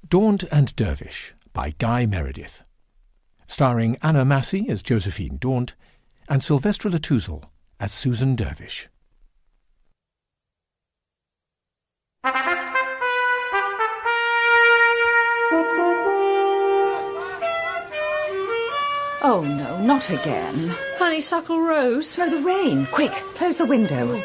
Daunt and Dervish by Guy Meredith, starring Anna Massey as Josephine Daunt and Sylvestra Latouzel as Susan Dervish. Oh, no, not again. Honeysuckle Rose? No, the rain. Quick, close the window.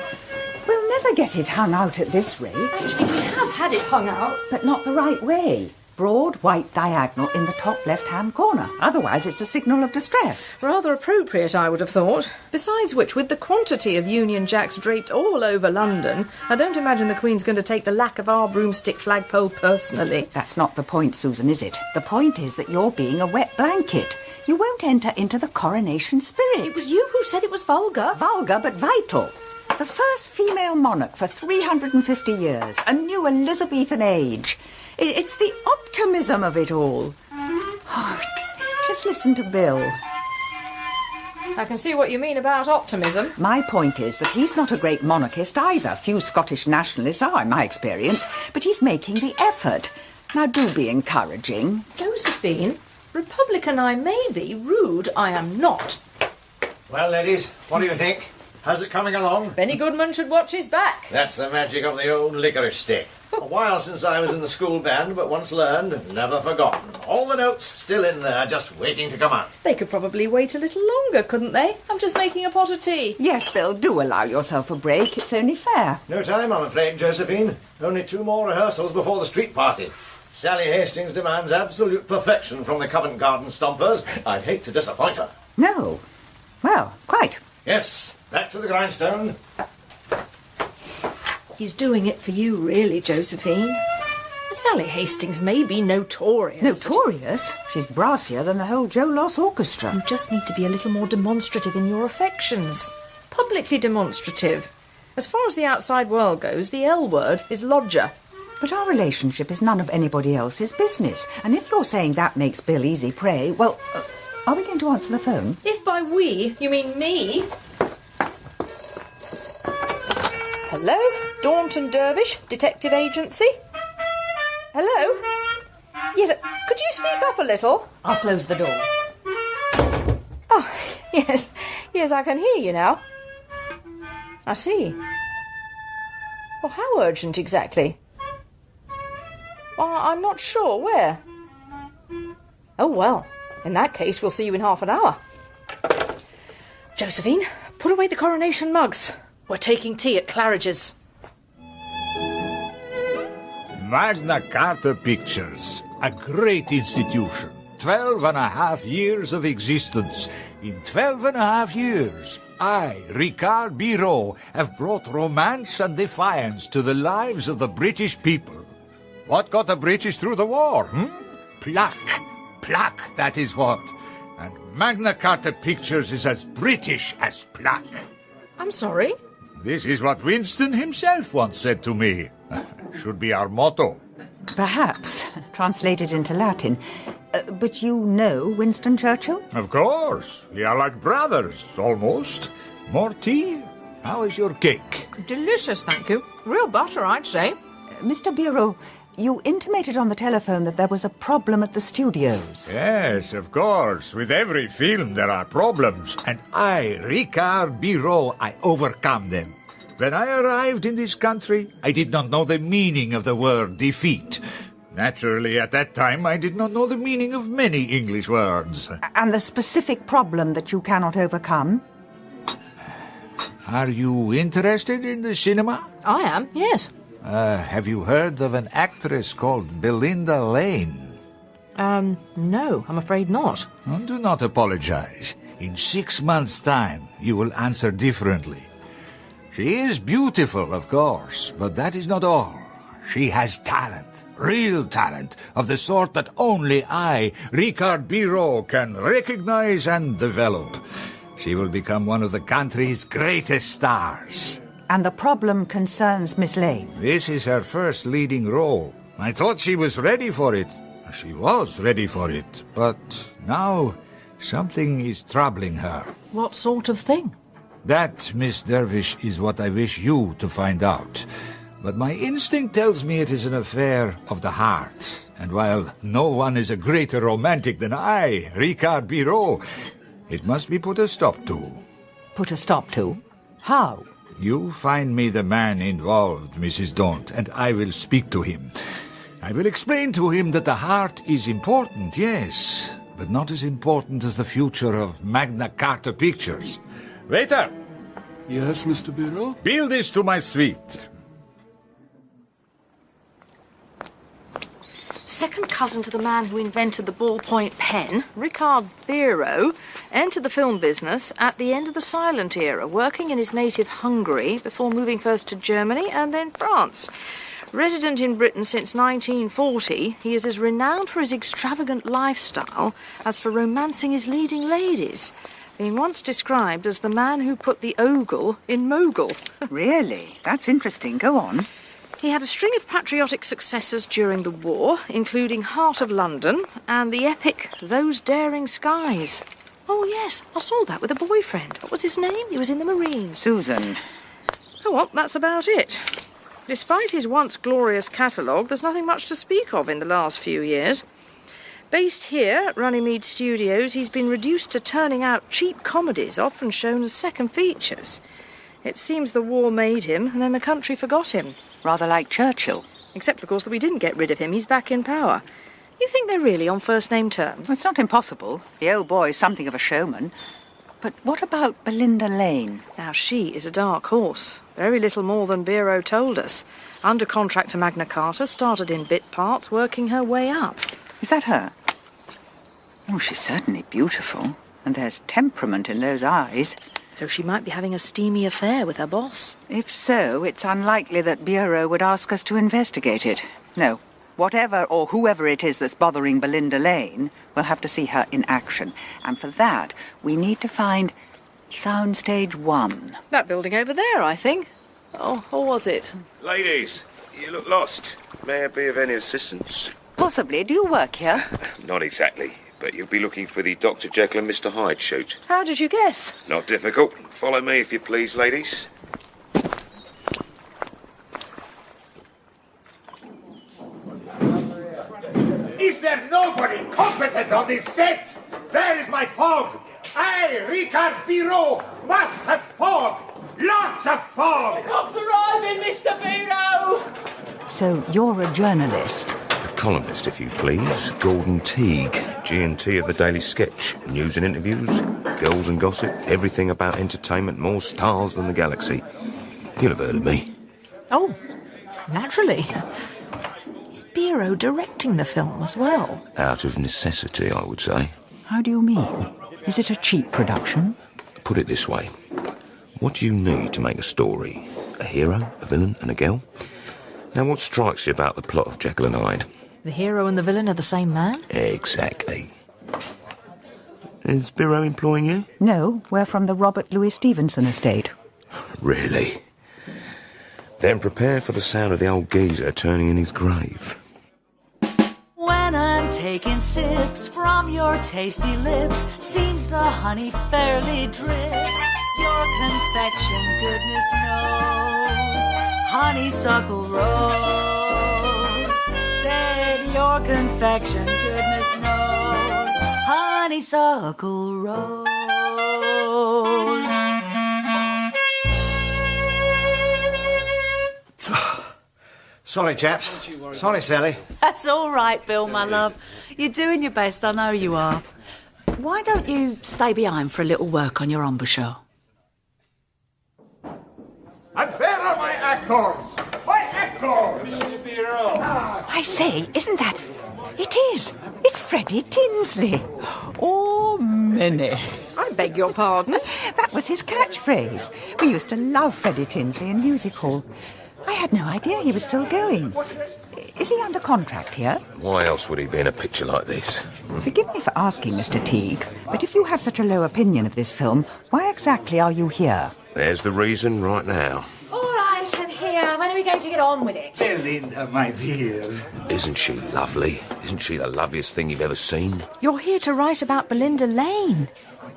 We'll never get it hung out at this rate. We have had it hung out. But not the right way. Broad, white diagonal in the top left-hand corner. Otherwise, it's a signal of distress. Rather appropriate, I would have thought. Besides which, with the quantity of Union Jacks draped all over London, I don't imagine the Queen's going to take the lack of our broomstick flagpole personally. That's not the point, Susan, is it? The point is that you're being a wet blanket. You won't enter into the coronation spirit. It was you who said it was vulgar. Vulgar, but vital. The first female monarch for 350 years. A new Elizabethan age. It's the optimism of it all. Oh, just listen to Bill. I can see what you mean about optimism. My point is that he's not a great monarchist either. Few Scottish nationalists are, in my experience. But he's making the effort. Now do be encouraging. Josephine, Republican I may be, rude I am not. Well, ladies, what do you think? How's it coming along? Benny Goodman should watch his back. That's the magic of the old licorice stick. A while since I was in the school band, but once learned, never forgotten. All the notes still in there, just waiting to come out. They could probably wait a little longer, couldn't they? I'm just making a pot of tea. Yes, Bill, do allow yourself a break. It's only fair. No time, I'm afraid, Josephine. Only 2 more rehearsals before the street party. Sally Hastings demands absolute perfection from the Covent Garden Stompers. I'd hate to disappoint her. No. Well, quite. Yes, back to the grindstone. He's doing it for you, really, Josephine. Sally Hastings may be notorious. Notorious? She's brassier than the whole Joe Loss Orchestra. You just need to be a little more demonstrative in your affections. Publicly demonstrative. As far as the outside world goes, the L word is lodger. But our relationship is none of anybody else's business. And if you're saying that makes Bill easy prey, well, are we going to answer the phone? If by we, you mean me. Hello? Daunt and Dervish, Detective Agency? Hello? Yes, could you speak up a little? I'll close the door. Oh, yes, I can hear you now. I see. Well, how urgent exactly? Well, I'm not sure. Where? Oh, well, in that case, we'll see you in half an hour. Josephine, put away the coronation mugs. We're taking tea at Claridge's. Magna Carta Pictures, a great institution. 12.5 years of existence. In 12.5 years, I, Ricard Biro, have brought romance and defiance to the lives of the British people. What got the British through the war? Pluck. Pluck, that is what. And Magna Carta Pictures is as British as pluck. I'm sorry? This is what Winston himself once said to me. Should be our motto. Perhaps, translated into Latin. But you know Winston Churchill? Of course. We are like brothers, almost. More tea? How is your cake? Delicious, thank you. Real butter, I'd say. Mr. Biro, you intimated on the telephone that there was a problem at the studios. Yes, of course. With every film there are problems. And I, Ricard Biro, I overcome them. When I arrived in this country, I did not know the meaning of the word defeat. Naturally, at that time, I did not know the meaning of many English words. And the specific problem that you cannot overcome? Are you interested in the cinema? I am, yes. Have you heard of an actress called Belinda Lane? No, I'm afraid not. Do not apologize. In 6 months' time, you will answer differently. She is beautiful, of course, but that is not all. She has talent, real talent, of the sort that only I, Ricard Biro, can recognize and develop. She will become one of the country's greatest stars. And the problem concerns Miss Lane. This is her first leading role. I thought she was ready for it. She was ready for it. But now something is troubling her. What sort of thing? That, Miss Dervish, is what I wish you to find out. But my instinct tells me it is an affair of the heart. And while no one is a greater romantic than I, Ricard Biro, it must be put a stop to. Put a stop to? How? You find me the man involved, Mrs. Daunt, and I will speak to him. I will explain to him that the heart is important, yes, but not as important as the future of Magna Carta Pictures. Waiter! Yes, Mr. Biro? Bill this to my suite. Second cousin to the man who invented the ballpoint pen, Ricard Biro entered the film business at the end of the silent era, working in his native Hungary before moving first to Germany and then France. Resident in Britain since 1940, he is as renowned for his extravagant lifestyle as for romancing his leading ladies, being once described as the man who put the ogle in mogul. Really? That's interesting. Go on. He had a string of patriotic successes during the war, including Heart of London and the epic Those Daring Skies. Oh, yes, I saw that with a boyfriend. What was his name? He was in the Marines. Susan. Oh, well, that's about it. Despite his once glorious catalogue, there's nothing much to speak of in the last few years. Based here at Runnymede Studios, he's been reduced to turning out cheap comedies, often shown as second features. It seems the war made him, and then the country forgot him. Rather like Churchill. Except, of course, that we didn't get rid of him. He's back in power. You think they're really on first-name terms? Well, it's not impossible. The old boy's something of a showman. But what about Belinda Lane? Now, she is a dark horse. Very little more than Biro told us. Under contract to Magna Carta, started in bit parts, working her way up. Is that her? Oh, she's certainly beautiful. And there's temperament in those eyes. So she might be having a steamy affair with her boss. If so, it's unlikely that Bureau would ask us to investigate it. No, whatever or whoever it is that's bothering Belinda Lane, we'll have to see her in action. And for that, we need to find Soundstage 1. That building over there, I think. Oh, or was it? Ladies, you look lost. May I be of any assistance? Possibly. Do you work here? Not exactly, but you'll be looking for the Dr. Jekyll and Mr. Hyde shoot. How did you guess? Not difficult. Follow me if you please, ladies. Is there nobody competent on this set? Where is my fog? I, Ricard Biro, must have fog. Lots of fog. Cops arriving, Mr. Biro! So you're a journalist? A columnist, if you please. Gordon Teague, G&T of the Daily Sketch. News and interviews, girls and gossip, everything about entertainment, more stars than the galaxy. You'll have heard of me. Oh, naturally. Is Biro directing the film as well? Out of necessity, I would say. How do you mean? Is it a cheap production? Put it this way. What do you need to make a story? A hero, a villain, and a girl? Now, what strikes you about the plot of Jekyll and Hyde? The hero and the villain are the same man? Exactly. Is Biro employing you? No, we're from the Robert Louis Stevenson estate. Really? Then prepare for the sound of the old geezer turning in his grave. When I'm taking sips from your tasty lips, seems the honey fairly drips. Your confection, goodness knows, honeysuckle rose. Said your confection, goodness knows, honeysuckle rose. Sorry, chaps. Sorry, Sally. That's all right, Bill, my love. You're doing your best, I know you are. Why don't you stay behind for a little work on your embouchure? And where are my actors? My actors! Mr. Biro. I say, isn't that... It is. It's Freddie Tinsley. Oh, Minnie. I beg your pardon? That was his catchphrase. We used to love Freddie Tinsley in music hall. I had no idea he was still going. Is he under contract here? Why else would he be in a picture like this? Forgive me for asking, Mr. Teague, but if you have such a low opinion of this film, why exactly are you here? There's the reason right now. All right, I'm here. When are we going to get on with it? Belinda, my dear. Isn't she lovely? Isn't she the loveliest thing you've ever seen? You're here to write about Belinda Lane.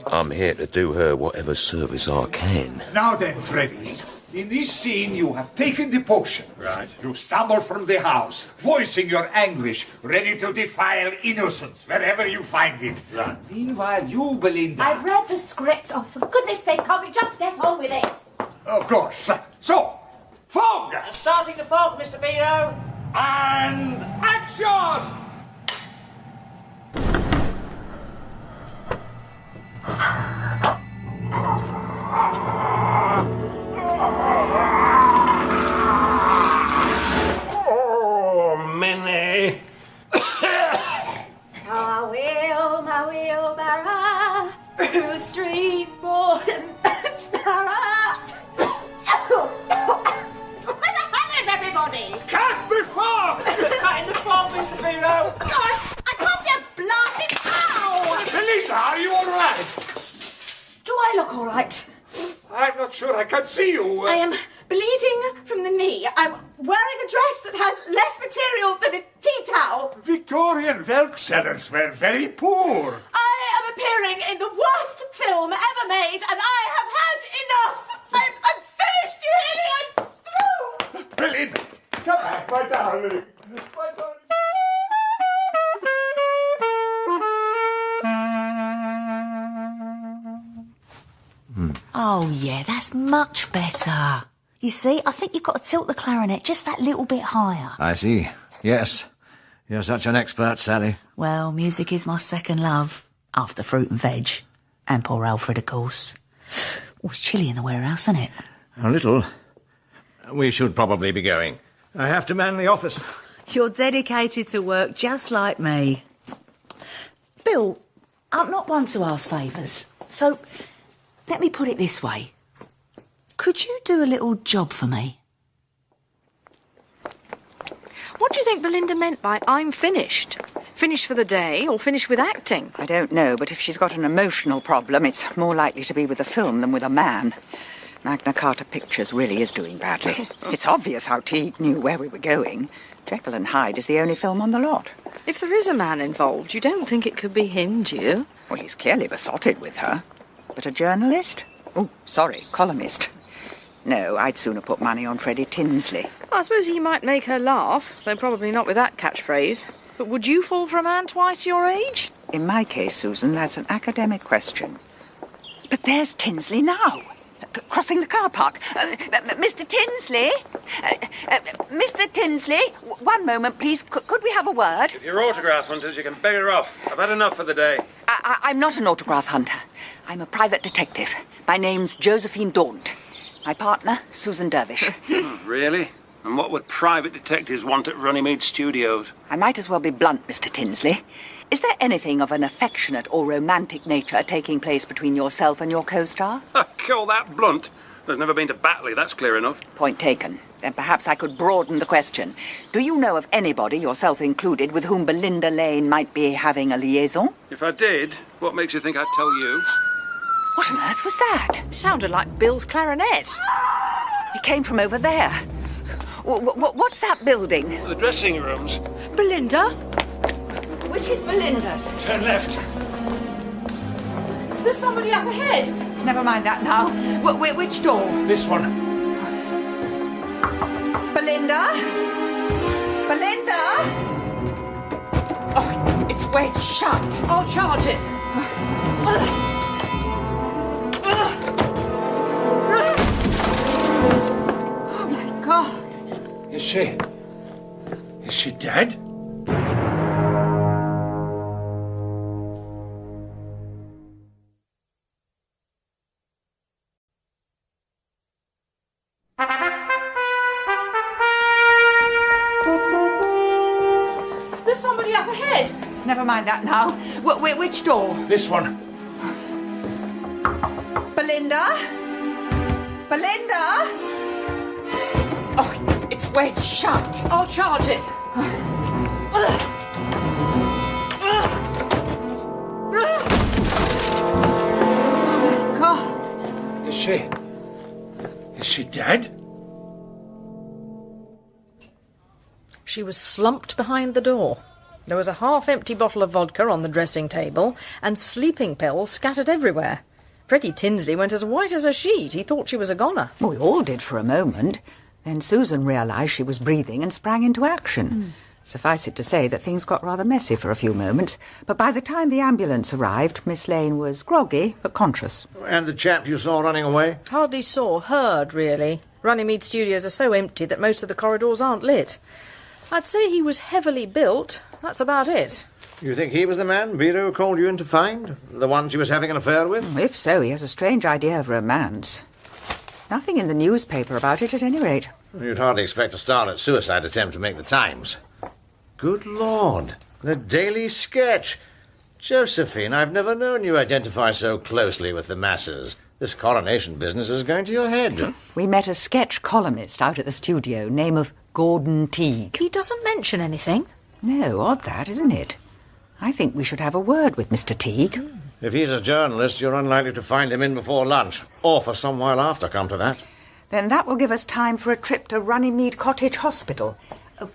I'm here to do her whatever service I can. Now then, Freddie, In this scene, you have taken the potion. Right. You stumble from the house, voicing your anguish, ready to defile innocence wherever you find it. Right. Meanwhile, you, Belinda... I've read the script. Oh, for goodness sake, can't we just get on with it? Of course. So, fog! Starting to fog, Mr. Biro. And action! Oh, Minnie. I will, my wheelbarrow, through streets broad and narrow. Where the hell is everybody? Cut the fog! Cut in the fog, Mr. Biro. God, I can't see a blasted ow! Belinda, are you all right? Do I look all right? I'm not sure I can see you. I am bleeding from the knee. I'm wearing a dress that has less material than a tea towel. Victorian Welk sellers were very poor. I am appearing in the worst film ever made, and I have had enough. I'm finished, you hear me? I'm through. Belinda, come back, my darling. My darling. Oh, yeah, that's much better. You see, I think you've got to tilt the clarinet just that little bit higher. I see. Yes. You're such an expert, Sally. Well, music is my second love, after fruit and veg. And poor Alfred, of course. Oh, it's chilly in the warehouse, isn't it? A little. We should probably be going. I have to man the office. You're dedicated to work just like me. Bill, I'm not one to ask favours, so let me put it this way. Could you do a little job for me? What do you think Belinda meant by I'm finished? Finished for the day or finished with acting? I don't know, but if she's got an emotional problem, it's more likely to be with a film than with a man. Magna Carta Pictures really is doing badly. It's obvious how Teague knew where we were going. Jekyll and Hyde is the only film on the lot. If there is a man involved, you don't think it could be him, do you? Well, he's clearly besotted with her. But a journalist? Oh, sorry, columnist. No, I'd sooner put money on Freddie Tinsley. I suppose he might make her laugh, though probably not with that catchphrase. But would you fall for a man twice your age? In my case, Susan, that's an academic question. But there's Tinsley now, crossing the car park. Mr. Tinsley? Mr. Tinsley? One moment, please. Could we have a word? If you're autograph hunters, you can beggar off. I've had enough for the day. I'm not an autograph hunter. I'm a private detective. My name's Josephine Daunt. My partner, Susan Dervish. Really? And what would private detectives want at Runnymede Studios? I might as well be blunt, Mr. Tinsley. Is there anything of an affectionate or romantic nature taking place between yourself and your co-star? Call that blunt. There's never been to Batley, that's clear enough. Point taken. Then perhaps I could broaden the question. Do you know of anybody, yourself included, with whom Belinda Lane might be having a liaison? If I did, what makes you think I'd tell you? What on earth was that? It sounded like Bill's clarinet. It came from over there. What's that building? The dressing rooms. Belinda? Which is Belinda's? Turn left. There's somebody up ahead. Never mind that now. Which door? This one. Belinda? Belinda? Oh, it's wedged shut. I'll charge it. Oh, my God. Is she dead? There's somebody up ahead. Never mind that now. Which door? This one. Belinda? Belinda? Oh, it's wedged shut. I'll charge it. God. Is she dead? She was slumped behind the door. There was a half-empty bottle of vodka on the dressing table and sleeping pills scattered everywhere. Freddie Tinsley went as white as a sheet. He thought she was a goner. Well, we all did for a moment. Then Susan realised she was breathing and sprang into action. Suffice it to say that things got rather messy for a few moments, but by the time the ambulance arrived, Miss Lane was groggy but conscious. And the chap you saw running away? Hardly saw, heard, really. Runnymede Studios are so empty that most of the corridors aren't lit. I'd say he was heavily built. That's about it. You think he was the man Biro called you in to find? The one she was having an affair with? If so, he has a strange idea of romance. Nothing in the newspaper about it, at any rate. You'd hardly expect a starlet suicide attempt to make the Times. Good Lord, the Daily Sketch. Josephine, I've never known you identify so closely with the masses. This coronation business is going to your head. We met a sketch columnist out at the studio, name of Gordon Teague. He doesn't mention anything. No, odd that, isn't it? I think we should have a word with Mr. Teague. If he's a journalist, you're unlikely to find him in before lunch, or for some while after, come to that. Then that will give us time for a trip to Runnymede Cottage Hospital.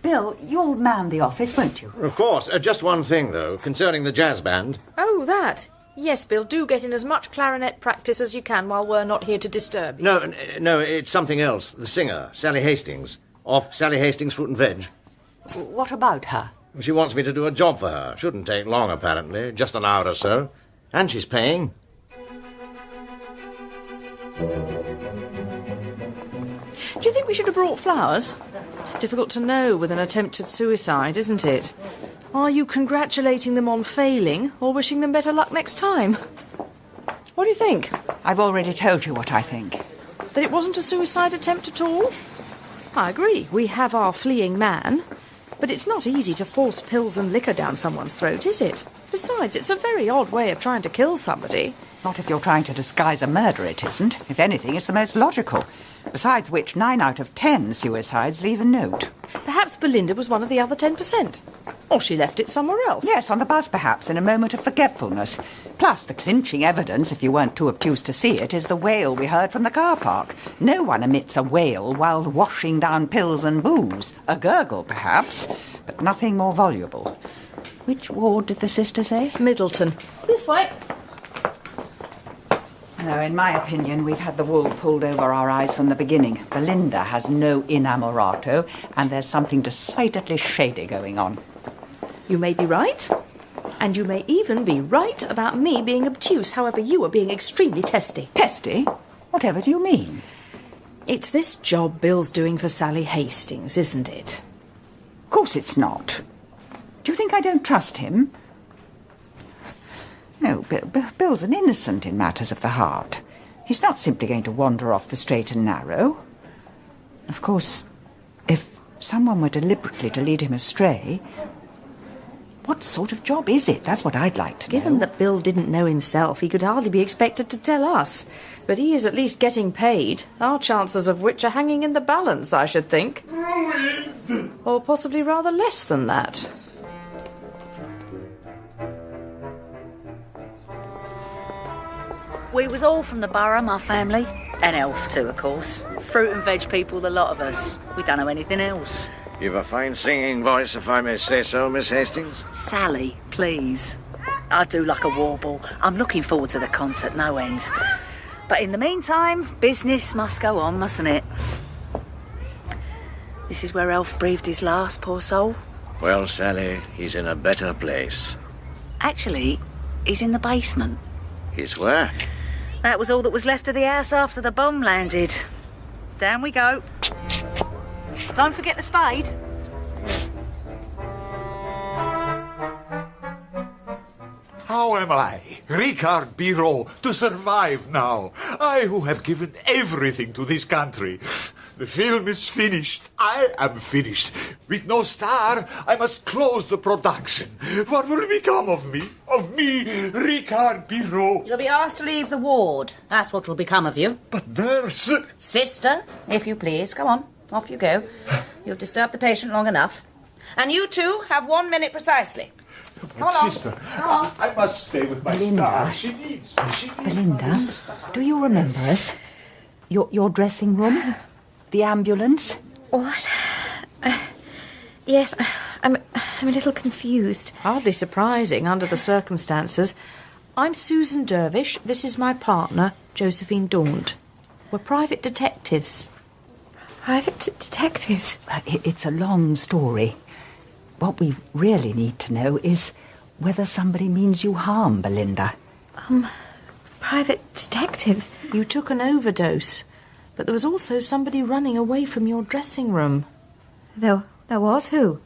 Bill, you'll man the office, won't you? Of course. Just one thing, though, concerning the jazz band. Oh, that. Yes, Bill, do get in as much clarinet practice as you can while we're not here to disturb you. No, it's something else. The singer, Sally Hastings, of Sally Hastings Fruit and Veg. What about her? She wants me to do a job for her. Shouldn't take long, apparently. Just an hour or so. And she's paying. Do you think we should have brought flowers? Difficult to know with an attempted suicide, isn't it? Are you congratulating them on failing or wishing them better luck next time? What do you think? I've already told you what I think. That it wasn't a suicide attempt at all? I agree. We have our fleeing man. But it's not easy to force pills and liquor down someone's throat, is it? Besides, it's a very odd way of trying to kill somebody. Not if you're trying to disguise a murder, it isn't. If anything, it's the most logical. Besides which, 9 out of 10 suicides leave a note. Perhaps Belinda was one of the other 10%. Or she left it somewhere else. Yes, on the bus perhaps, in a moment of forgetfulness. Plus, the clinching evidence, if you weren't too obtuse to see it, is the wail we heard from the car park. No one emits a wail while washing down pills and booze. A gurgle, perhaps, but nothing more voluble. Which ward did the sister say? Middleton. This way. No, in my opinion, we've had the wool pulled over our eyes from the beginning. Belinda has no inamorato, and there's something decidedly shady going on. You may be right. And you may even be right about me being obtuse. However, you are being extremely testy. Testy? Whatever do you mean? It's this job Bill's doing for Sally Hastings, isn't it? Of course it's not. Do you think I don't trust him? No, Bill's an innocent in matters of the heart. He's not simply going to wander off the straight and narrow. Of course, if someone were deliberately to lead him astray, what sort of job is it? That's what I'd like to know. Given that Bill didn't know himself, he could hardly be expected to tell us. But he is at least getting paid, our chances of which are hanging in the balance, I should think. Ruined! Or possibly rather less than that. We was all from the borough, my family. And Elf too, of course. Fruit and veg people, the lot of us. We don't know anything else. You've a fine singing voice, if I may say so, Miss Hastings. Sally, please. I do like a warble. I'm looking forward to the concert, no end. But in the meantime, business must go on, mustn't it? This is where Elf breathed his last, poor soul. Well, Sally, he's in a better place. Actually, he's in the basement. He's where? That was all that was left of the house after the bomb landed. Down we go. Don't forget the spade. How am I, Ricard Biro, to survive now? I who have given everything to this country. The film is finished. I am finished. With no star, I must close the production. What will become of me? Of me, Ricard Biro? You'll be asked to leave the ward. That's what will become of you. But nurse... Sister, if you please. Go on. Off you go. You've disturbed the patient long enough. And you two have 1 minute precisely. But sister, I must stay with my star. She needs me. Belinda, do you remember us? Your dressing room? The ambulance? What? Yes, I'm a little confused. Hardly surprising under the circumstances. I'm Susan Dervish. This is my partner, Josephine Daunt. We're private detectives. Private detectives? It's a long story. What we really need to know is whether somebody means you harm Belinda. Private detectives? You took an overdose, but there was also somebody running away from your dressing room. There was? Who?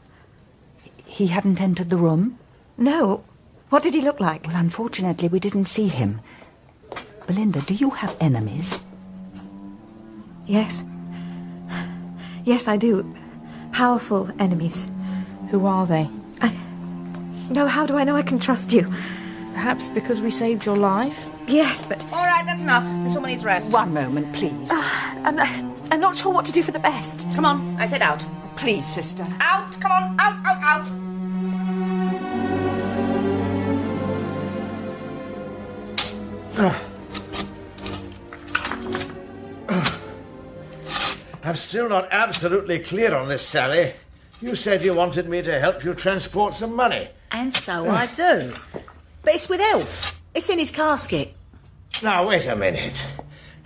He hadn't entered the room? No. What did he look like? Well, unfortunately, we didn't see him. Belinda, do you have enemies? Yes. Yes, I do. Powerful enemies. Who are they? No, how do I know I can trust you? Perhaps because we saved your life? Yes, but... All right, that's enough. This woman needs rest. One moment, please. I'm not sure what to do for the best. Come on, I said out. Please, sister. Out, come on, out. I'm still not absolutely clear on this, Sally. You said you wanted me to help you transport some money. And so I do. But it's with Elf. It's in his casket. Now, wait a minute.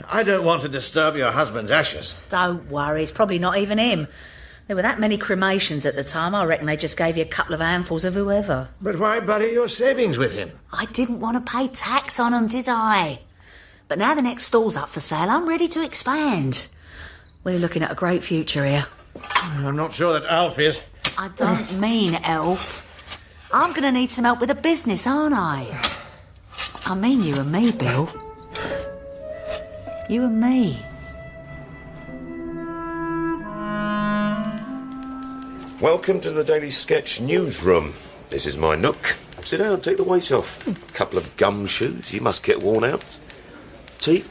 I don't want to disturb your husband's ashes. Don't worry, it's probably not even him. There were that many cremations at the time, I reckon they just gave you a couple of handfuls of whoever. But why bury your savings with him? I didn't want to pay tax on them, did I? But now the next stall's up for sale, I'm ready to expand. We're looking at a great future here. I'm not sure that Alf is. I don't mean Elf. I'm going to need some help with the business, aren't I? I mean you and me, Bill. You and me. Welcome to the Daily Sketch newsroom. This is my nook. Sit down, take the weight off. Couple of gumshoes, you must get worn out. Tea?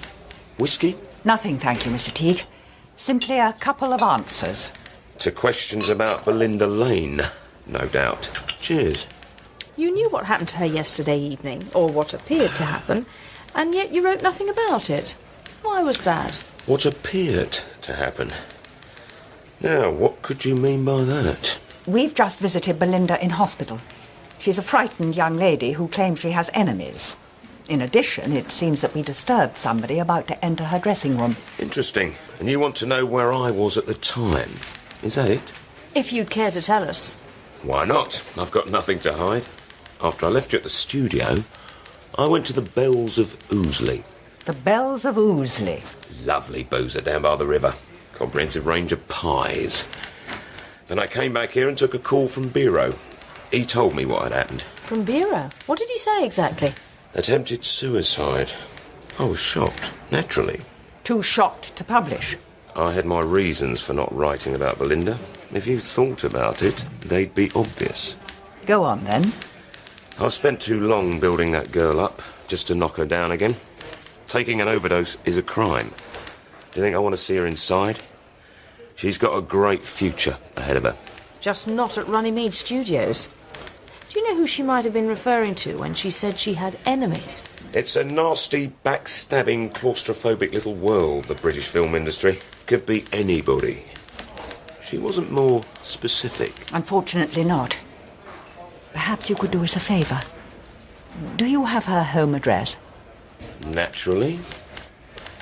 Whiskey? Nothing, thank you, Mr. Teague. Simply a couple of answers. To questions about Belinda Lane, no doubt. Cheers. You knew what happened to her yesterday evening, or what appeared to happen, and yet you wrote nothing about it. Why was that? What appeared to happen? Now, what could you mean by that? We've just visited Belinda in hospital. She's a frightened young lady who claims she has enemies. In addition, it seems that we disturbed somebody about to enter her dressing room. Interesting. And you want to know where I was at the time? Is that it? If you'd care to tell us. Why not? I've got nothing to hide. After I left you at the studio, I went to the Bells of Ouseley. The Bells of Ouseley? Lovely boozer down by the river. Comprehensive range of pies. Then I came back here and took a call from Bureau. He told me what had happened. From Bureau? What did he say exactly? Attempted suicide. I was shocked, naturally. Too shocked to publish? I had my reasons for not writing about Belinda. If you thought about it, they'd be obvious. Go on, then. I've spent too long building that girl up, just to knock her down again. Taking an overdose is a crime. Do you think I want to see her inside? She's got a great future ahead of her. Just not at Runnymede Studios. Do you know who she might have been referring to when she said she had enemies? It's a nasty, backstabbing, claustrophobic little world, the British film industry. Could be anybody. She wasn't more specific. Unfortunately not. Perhaps you could do us a favour. Do you have her home address? Naturally.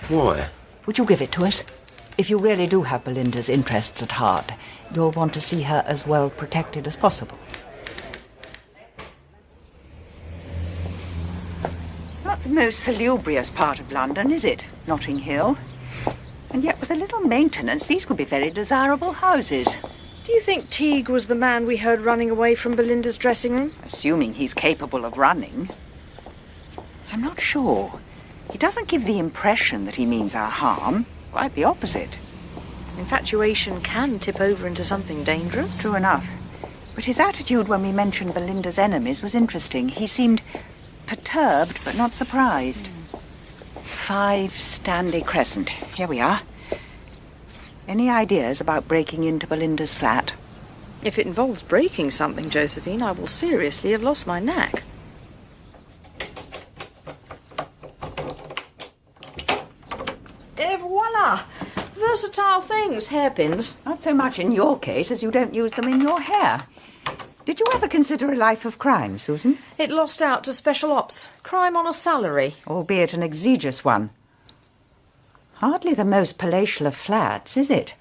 Why? Would you give it to us? If you really do have Belinda's interests at heart, you'll want to see her as well protected as possible. Not the most salubrious part of London, is it? Notting Hill. And yet with a little maintenance, these could be very desirable houses. Do you think Teague was the man we heard running away from Belinda's dressing room? Assuming he's capable of running. I'm not sure. He doesn't give the impression that he means our harm. Quite the opposite. Infatuation can tip over into something dangerous. True enough. But his attitude when we mentioned Belinda's enemies was interesting. He seemed perturbed, but not surprised. 5 Stanley Crescent. Here we are. Any ideas about breaking into Belinda's flat? If it involves breaking something, Josephine, I will seriously have lost my knack. Et voila! Versatile things, hairpins. Not so much in your case as you don't use them in your hair. Did you ever consider a life of crime, Susan? It lost out to special ops. Crime on a salary. Albeit an egregious one. Hardly the most palatial of flats, is it?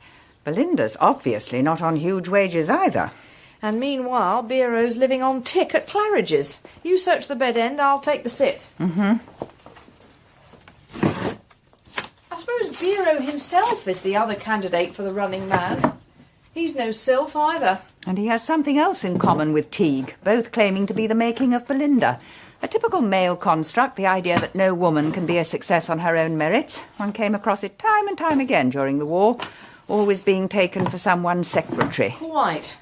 Belinda's obviously not on huge wages either. And meanwhile, Bureau's living on tick at Claridge's. You search the bed end, I'll take the sit. Mm-hmm. I suppose Bureau himself is the other candidate for the running man. He's no sylph either. And he has something else in common with Teague, both claiming to be the making of Belinda. A typical male construct, the idea that no woman can be a success on her own merits. One came across it time and time again during the war, always being taken for someone's secretary. Quite.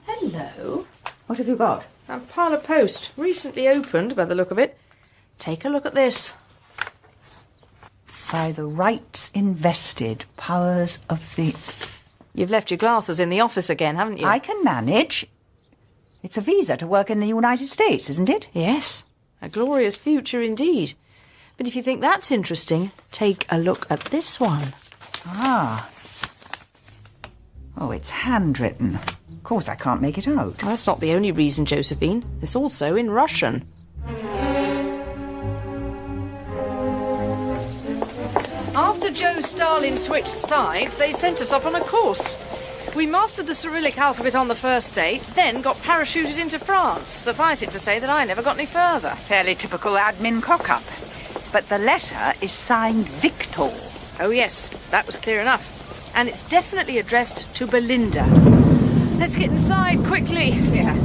Hello. What have you got? A pile of post, recently opened by the look of it. Take a look at this. By the rights invested, powers of the... You've left your glasses in the office again, haven't you? I can manage. It's a visa to work in the United States, isn't it? Yes. A glorious future indeed. But if you think that's interesting, take a look at this one. Ah. Oh, it's handwritten. Of course I can't make it out. Well, that's not the only reason, Josephine. It's also in Russian. After Joe Stalin switched sides, they sent us off on a course. We mastered the Cyrillic alphabet on the first day, then got parachuted into France. Suffice it to say that I never got any further. Fairly typical admin cock-up. But the letter is signed Victor. Oh, yes, that was clear enough. And it's definitely addressed to Belinda. Let's get inside quickly. Yeah.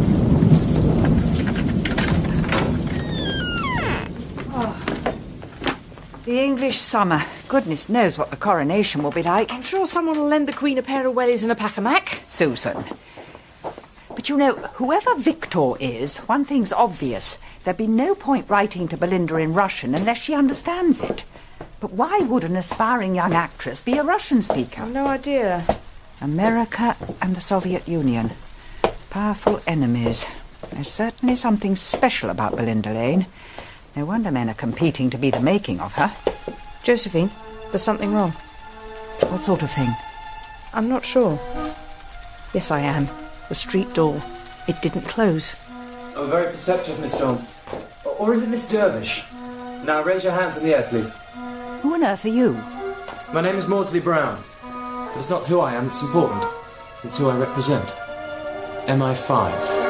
The English summer. Goodness knows what the coronation will be like. I'm sure someone will lend the Queen a pair of wellies and a pack of mac. Susan. But you know, whoever Victor is, one thing's obvious. There'd be no point writing to Belinda in Russian unless she understands it. But why would an aspiring young actress be a Russian speaker? I've no idea. America and the Soviet Union. Powerful enemies. There's certainly something special about Belinda Lane. No wonder men are competing to be the making of her. Josephine, there's something wrong. What sort of thing? I'm not sure. Yes, I am. The street door. It didn't close. Oh, very perceptive, Miss Daunt. Or is it Miss Dervish? Now, raise your hands in the air, please. Who on earth are you? My name is Maudsley Brown. But it's not who I am that's important. It's who I represent. MI5.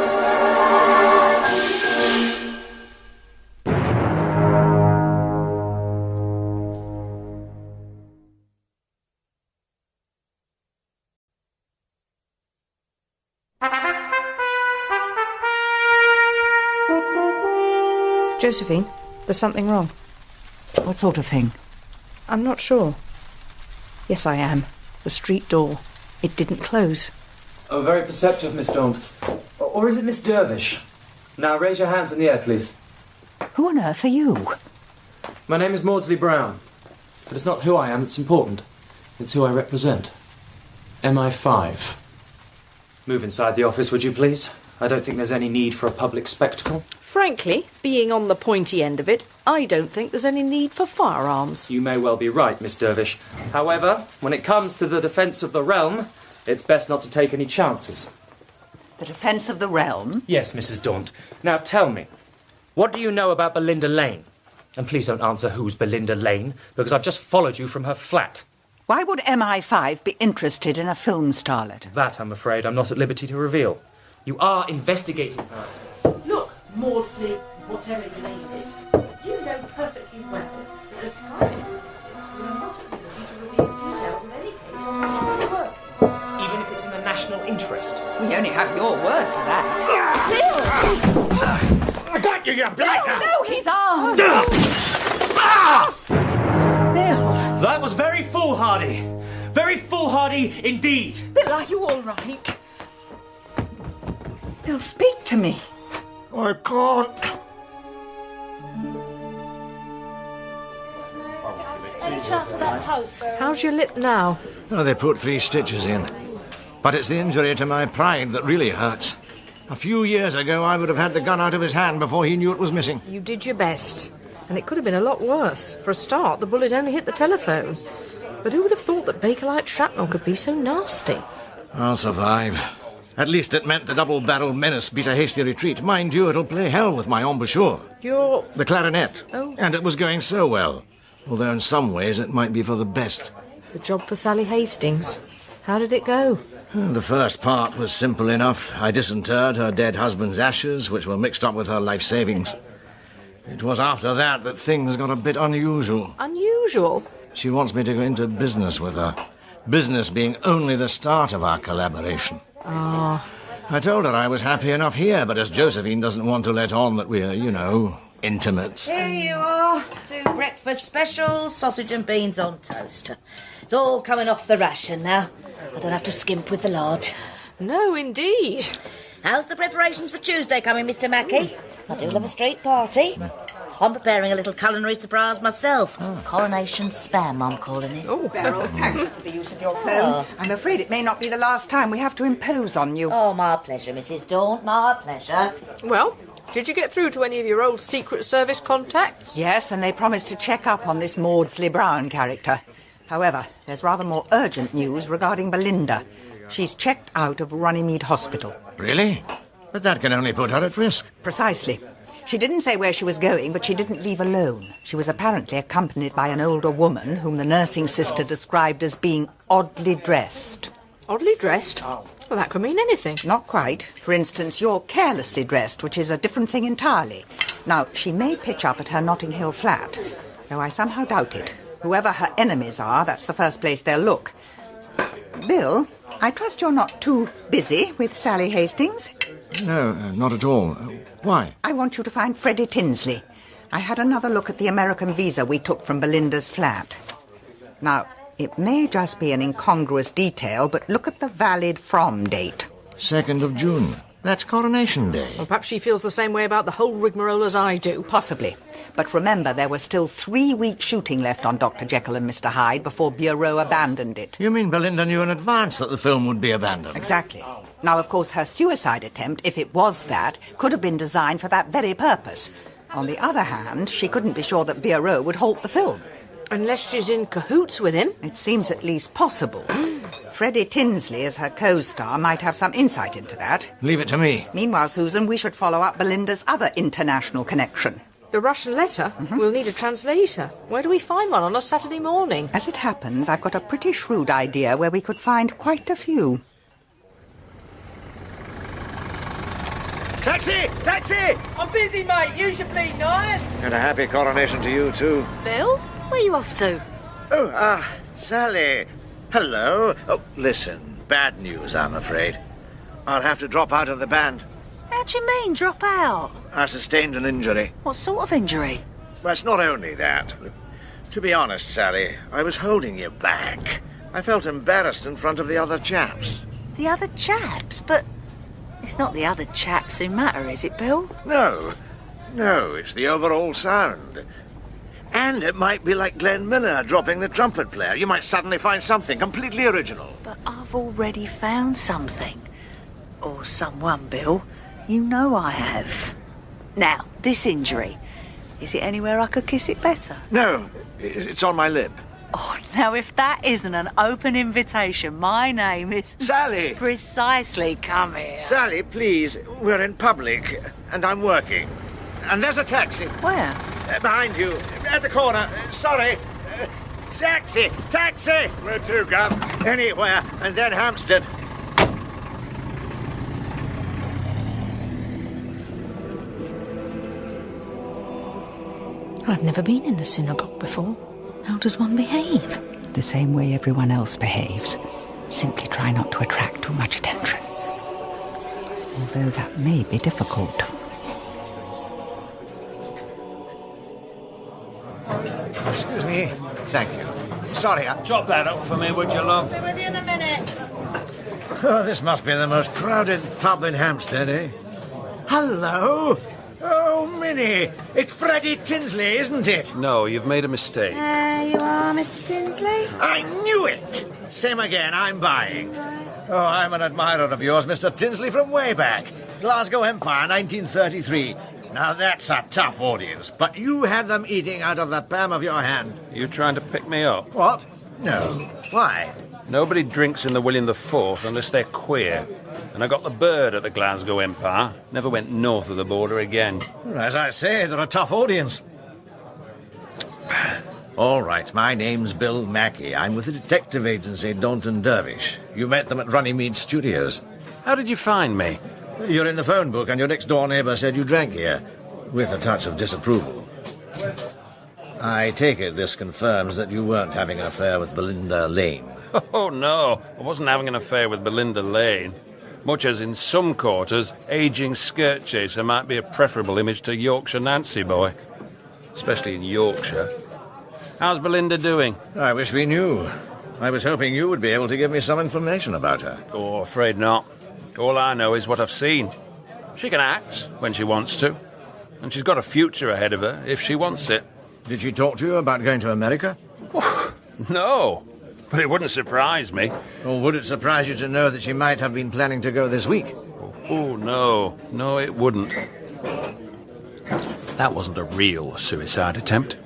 Josephine, there's something wrong. What sort of thing? I'm not sure. Yes, I am. The street door. It didn't close. Oh, very perceptive, Miss Daunt. Or is it Miss Dervish? Now, raise your hands in the air, please. Who on earth are you? My name is Maudsley Brown. But it's not who I am that's important. It's who I represent. MI5. Move inside the office, would you please? I don't think there's any need for a public spectacle. Frankly, being on the pointy end of it, I don't think there's any need for firearms. You may well be right, Miss Dervish. However, when it comes to the defence of the realm, it's best not to take any chances. The defence of the realm? Yes, Mrs. Daunt. Now tell me, what do you know about Belinda Lane? And please don't answer who's Belinda Lane, because I've just followed you from her flat. Why would MI5 be interested in a film starlet? That, I'm afraid, I'm not at liberty to reveal. You are investigating her. Look, Maudsley, whatever your name is, you know perfectly well that as private detectives, we are not at liberty to reveal details of any case on which we work. Even if it's in the national interest. We only have your word for that. I got you, you blighter! No, he's armed! Bill! That was very foolhardy. Very foolhardy indeed. Bill, are you all right? Bill, speak to me. I can't. Any chance of that toast, Bill? How's your lip now? Oh, they put 3 stitches in. But it's the injury to my pride that really hurts. A few years ago, I would have had the gun out of his hand before he knew it was missing. You did your best. And it could have been a lot worse. For a start, the bullet only hit the telephone. But who would have thought that Bakelite shrapnel could be so nasty? I'll survive. At least it meant the double-barreled menace beat a hasty retreat. Mind you, it'll play hell with my embouchure. The clarinet. Oh. And it was going so well. Although in some ways it might be for the best. The job for Sally Hastings. How did it go? The first part was simple enough. I disinterred her dead husband's ashes, which were mixed up with her life savings. It was after that that things got a bit unusual. Unusual? She wants me to go into business with her. Business being only the start of our collaboration. Ah. I told her I was happy enough here, but as Josephine doesn't want to let on that we're, intimate. Here you are. 2 breakfast specials, sausage and beans on toast. It's all coming off the ration now. I don't have to skimp with the lard. No, indeed. How's the preparations for Tuesday coming, Mr. Mackey? I do love a street party. I'm preparing a little culinary surprise myself. Coronation spam, I'm calling it. Oh, Beryl, thank you for the use of your phone. I'm afraid it may not be the last time we have to impose on you. Oh, my pleasure, Mrs. Daunt, my pleasure. Well, did you get through to any of your old Secret Service contacts? Yes, and they promised to check up on this Maudsley Brown character. However, there's rather more urgent news regarding Belinda. She's checked out of Runnymede Hospital. Really? But that can only put her at risk. Precisely. She didn't say where she was going, but she didn't leave alone. She was apparently accompanied by an older woman whom the nursing sister described as being oddly dressed. Oddly dressed? Well, that could mean anything. Not quite. For instance, you're carelessly dressed, which is a different thing entirely. Now, she may pitch up at her Notting Hill flat, though I somehow doubt it. Whoever her enemies are, that's the first place they'll look. Bill, I trust you're not too busy with Sally Hastings? No, not at all. Why? I want you to find Freddie Tinsley. I had another look at the American visa we took from Belinda's flat. Now, it may just be an incongruous detail, but look at the valid from date. 2nd of June. That's Coronation Day. Well, perhaps she feels the same way about the whole rigmarole as I do. Possibly. But remember, there was still 3 weeks shooting left on Dr. Jekyll and Mr. Hyde before Bureau abandoned it. You mean Belinda knew in advance that the film would be abandoned? Exactly. Now, of course, her suicide attempt, if it was that, could have been designed for that very purpose. On the other hand, she couldn't be sure that Bureau would halt the film. Unless she's in cahoots with him. It seems at least possible. Freddie Tinsley, as her co-star, might have some insight into that. Leave it to me. Meanwhile, Susan, we should follow up Belinda's other international connection. The Russian letter? We'll need a translator. Where do we find one on a Saturday morning? As it happens, I've got a pretty shrewd idea where we could find quite a few. Taxi! Taxi! I'm busy, mate. Use your bleed knife. And a happy coronation to you, too. Bill, where are you off to? Oh, Sally. Hello. Oh, listen, bad news, I'm afraid. I'll have to drop out of the band. How do you mean, drop out? I sustained an injury. What sort of injury? Well, it's not only that. To be honest, Sally, I was holding you back. I felt embarrassed in front of the other chaps. The other chaps? But it's not the other chaps who matter, is it, Bill? No, it's the overall sound. And it might be like Glenn Miller dropping the trumpet player. You might suddenly find something completely original. But I've already found something. Or someone, Bill. You know I have. Now, this injury. Is it anywhere I could kiss it better? No, it's on my lip. Oh, now if that isn't an open invitation, my name is... Sally! Precisely, come here. Sally, please, we're in public, and I'm working. And there's a taxi. Where? Behind you, at the corner. Sorry. Taxi! Taxi! Where to, Gav? Anywhere, and then Hampstead. I've never been in a synagogue before. How does one behave? The same way everyone else behaves. Simply try not to attract too much attention. Although that may be difficult. Excuse me. Thank you. Sorry, Chop that up for me, would you, love? Be with you in a minute. Oh, this must be the most crowded pub in Hampstead, eh? Hello! Oh, Minnie! It's Freddie Tinsley, isn't it? No, you've made a mistake. There you are, Mr. Tinsley. I knew it! Same again, I'm buying. Oh, I'm an admirer of yours, Mr. Tinsley, from way back. Glasgow Empire, 1933. Now that's a tough audience, but you had them eating out of the palm of your hand. You trying to pick me up? What? No. Why? Nobody drinks in the William IV unless they're queer. And I got the bird at the Glasgow Empire. Never went north of the border again. As I say, they're a tough audience. All right, my name's Bill Mackey. I'm with the detective agency Daunt and Dervish. You met them at Runnymede Studios. How did you find me? You're in the phone book, and your next-door neighbour said you drank here, with a touch of disapproval. I take it this confirms that you weren't having an affair with Belinda Lane. Oh, no. I wasn't having an affair with Belinda Lane. Much as in some quarters, ageing skirt chaser might be a preferable image to Yorkshire Nancy boy. Especially in Yorkshire. How's Belinda doing? I wish we knew. I was hoping you would be able to give me some information about her. Oh, afraid not. All I know is what I've seen. She can act when she wants to. And she's got a future ahead of her if she wants it. Did she talk to you about going to America? No, but it wouldn't surprise me. Or would it surprise you to know that she might have been planning to go this week? Oh, no. No, it wouldn't. That wasn't a real suicide attempt.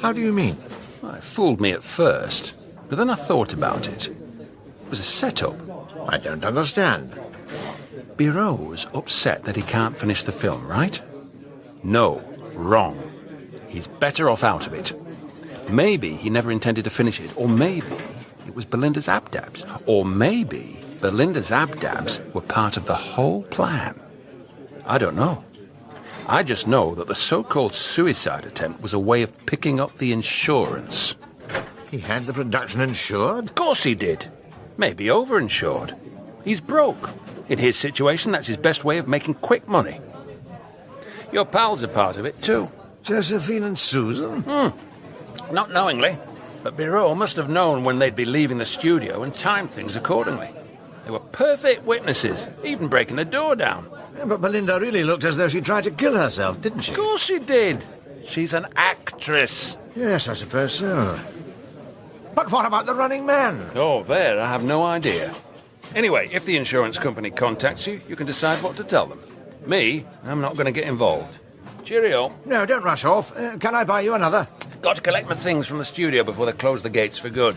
How do you mean? Well, it fooled me at first, but then I thought about it. It was a setup. I don't understand. Biro's upset that he can't finish the film, right? No, wrong. He's better off out of it. Maybe he never intended to finish it, or maybe it was Belinda's abdabs, or maybe Belinda's abdabs were part of the whole plan. I don't know. I just know that the so-called suicide attempt was a way of picking up the insurance. He had the production insured? Of course he did. Maybe overinsured. He's broke. In his situation, that's his best way of making quick money. Your pals are part of it, too. Josephine and Susan? Not knowingly, but Biro must have known when they'd be leaving the studio and timed things accordingly. They were perfect witnesses, even breaking the door down. Yeah, but Belinda really looked as though she tried to kill herself, didn't she? Of course she did. She's an actress. Yes, I suppose so. But what about the running man? Oh, there, I have no idea. Anyway, if the insurance company contacts you, you can decide what to tell them. Me, I'm not going to get involved. Cheerio. No, don't rush off. Can I buy you another? Got to collect my things from the studio before they close the gates for good.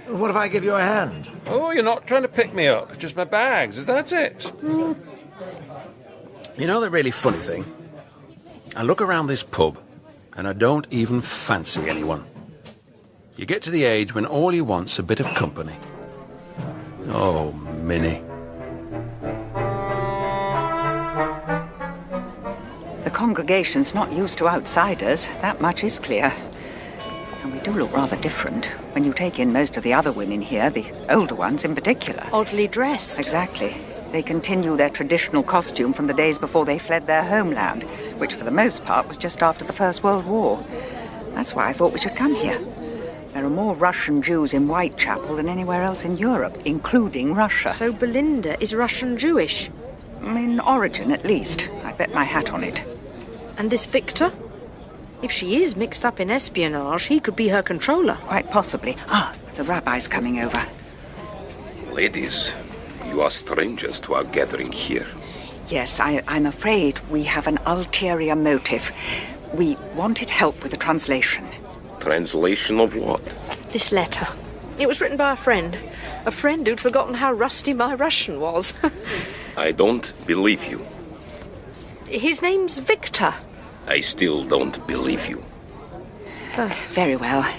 What if I give you a hand? Oh, you're not trying to pick me up. Just my bags, is that it? You know the really funny thing? I look around this pub, and I don't even fancy anyone. You get to the age when all you want's a bit of company. Oh, Minnie. The congregation's not used to outsiders, that much is clear. And we do look rather different when you take in most of the other women here, the older ones in particular. Oddly dressed. Exactly. They continue their traditional costume from the days before they fled their homeland, which for the most part was just after the First World War. That's why I thought we should come here. There are more Russian Jews in Whitechapel than anywhere else in Europe, including Russia. So Belinda is Russian Jewish? In origin, at least. I bet my hat on it. And this Victor? If she is mixed up in espionage, he could be her controller. Quite possibly. Ah, the rabbi's coming over. Ladies, you are strangers to our gathering here. Yes, I'm afraid we have an ulterior motive. We wanted help with the translation. Translation of what? This letter. It was written by a friend. A friend who'd forgotten how rusty my Russian was. I don't believe you. His name's Victor. I still don't believe you. Very well.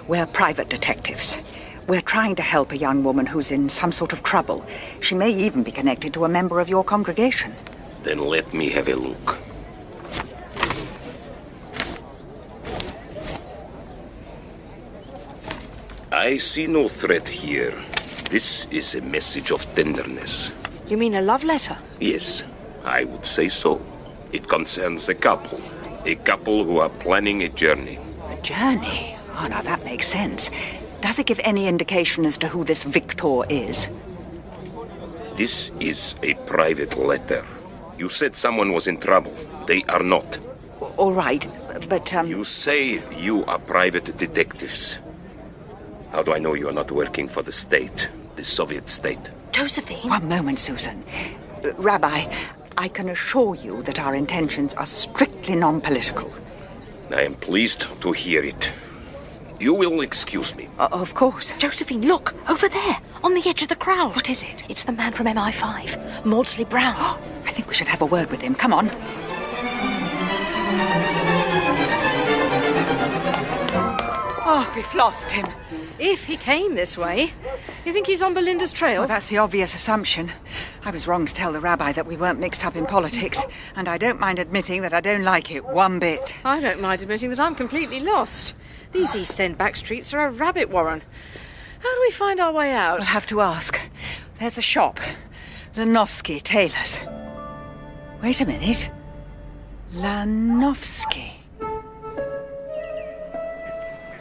We're private detectives. We're trying to help a young woman who's in some sort of trouble. She may even be connected to a member of your congregation. Then let me have a look. I see no threat here. This is a message of tenderness. You mean a love letter? Yes, I would say so. It concerns a couple who are planning a journey. A journey? Oh, now that makes sense. Does it give any indication as to who this Victor is? This is a private letter. You said someone was in trouble. They are not. All right, but, You say you are private detectives. How do I know you are not working for the state, the Soviet state? Josephine? One moment, Susan. Rabbi, I can assure you that our intentions are strictly non-political. I am pleased to hear it. You will excuse me. Of course. Josephine, look! Over there! On the edge of the crowd! What is it? It's the man from MI5, Maudsley Brown. I think we should have a word with him. Come on. Oh, we've lost him. If he came this way, you think he's on Belinda's trail? Well, that's the obvious assumption. I was wrong to tell the rabbi that we weren't mixed up in politics, and I don't mind admitting that I don't like it one bit. I don't mind admitting that I'm completely lost. These East End back streets are a rabbit warren. How do we find our way out? We'll have to ask. There's a shop. Lanowski Tailors. Wait a minute. Lanowski.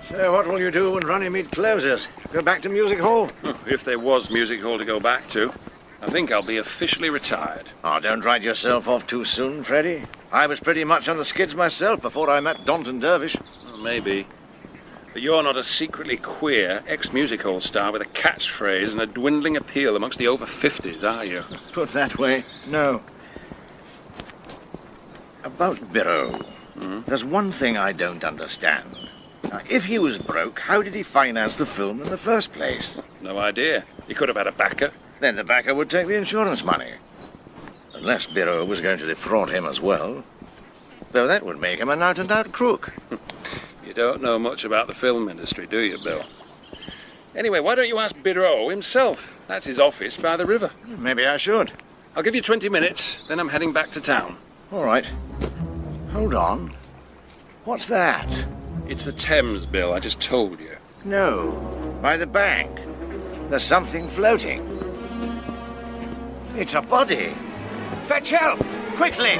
So what will you do when Runnymede closes? Go back to music hall? If there was music hall to go back to, I think I'll be officially retired. Oh, don't write yourself off too soon, Freddie. I was pretty much on the skids myself before I met Daunt and Dervish. Well, maybe. But you're not a secretly queer ex-music hall star with a catchphrase and a dwindling appeal amongst the over-50s, are you? Put that way, no. About Birro, there's one thing I don't understand. Now, if he was broke, how did he finance the film in the first place? No idea. He could have had a backer. Then the backer would take the insurance money. Unless Birro was going to defraud him as well. Though that would make him an out-and-out crook. You don't know much about the film industry, do you, Bill? Anyway, why don't you ask Birro himself? That's his office by the river. Maybe I should. I'll give you 20 minutes, then I'm heading back to town. All right. Hold on. What's that? It's the Thames, Bill. I just told you. No, by the bank. There's something floating. It's a body. Fetch help! Quickly!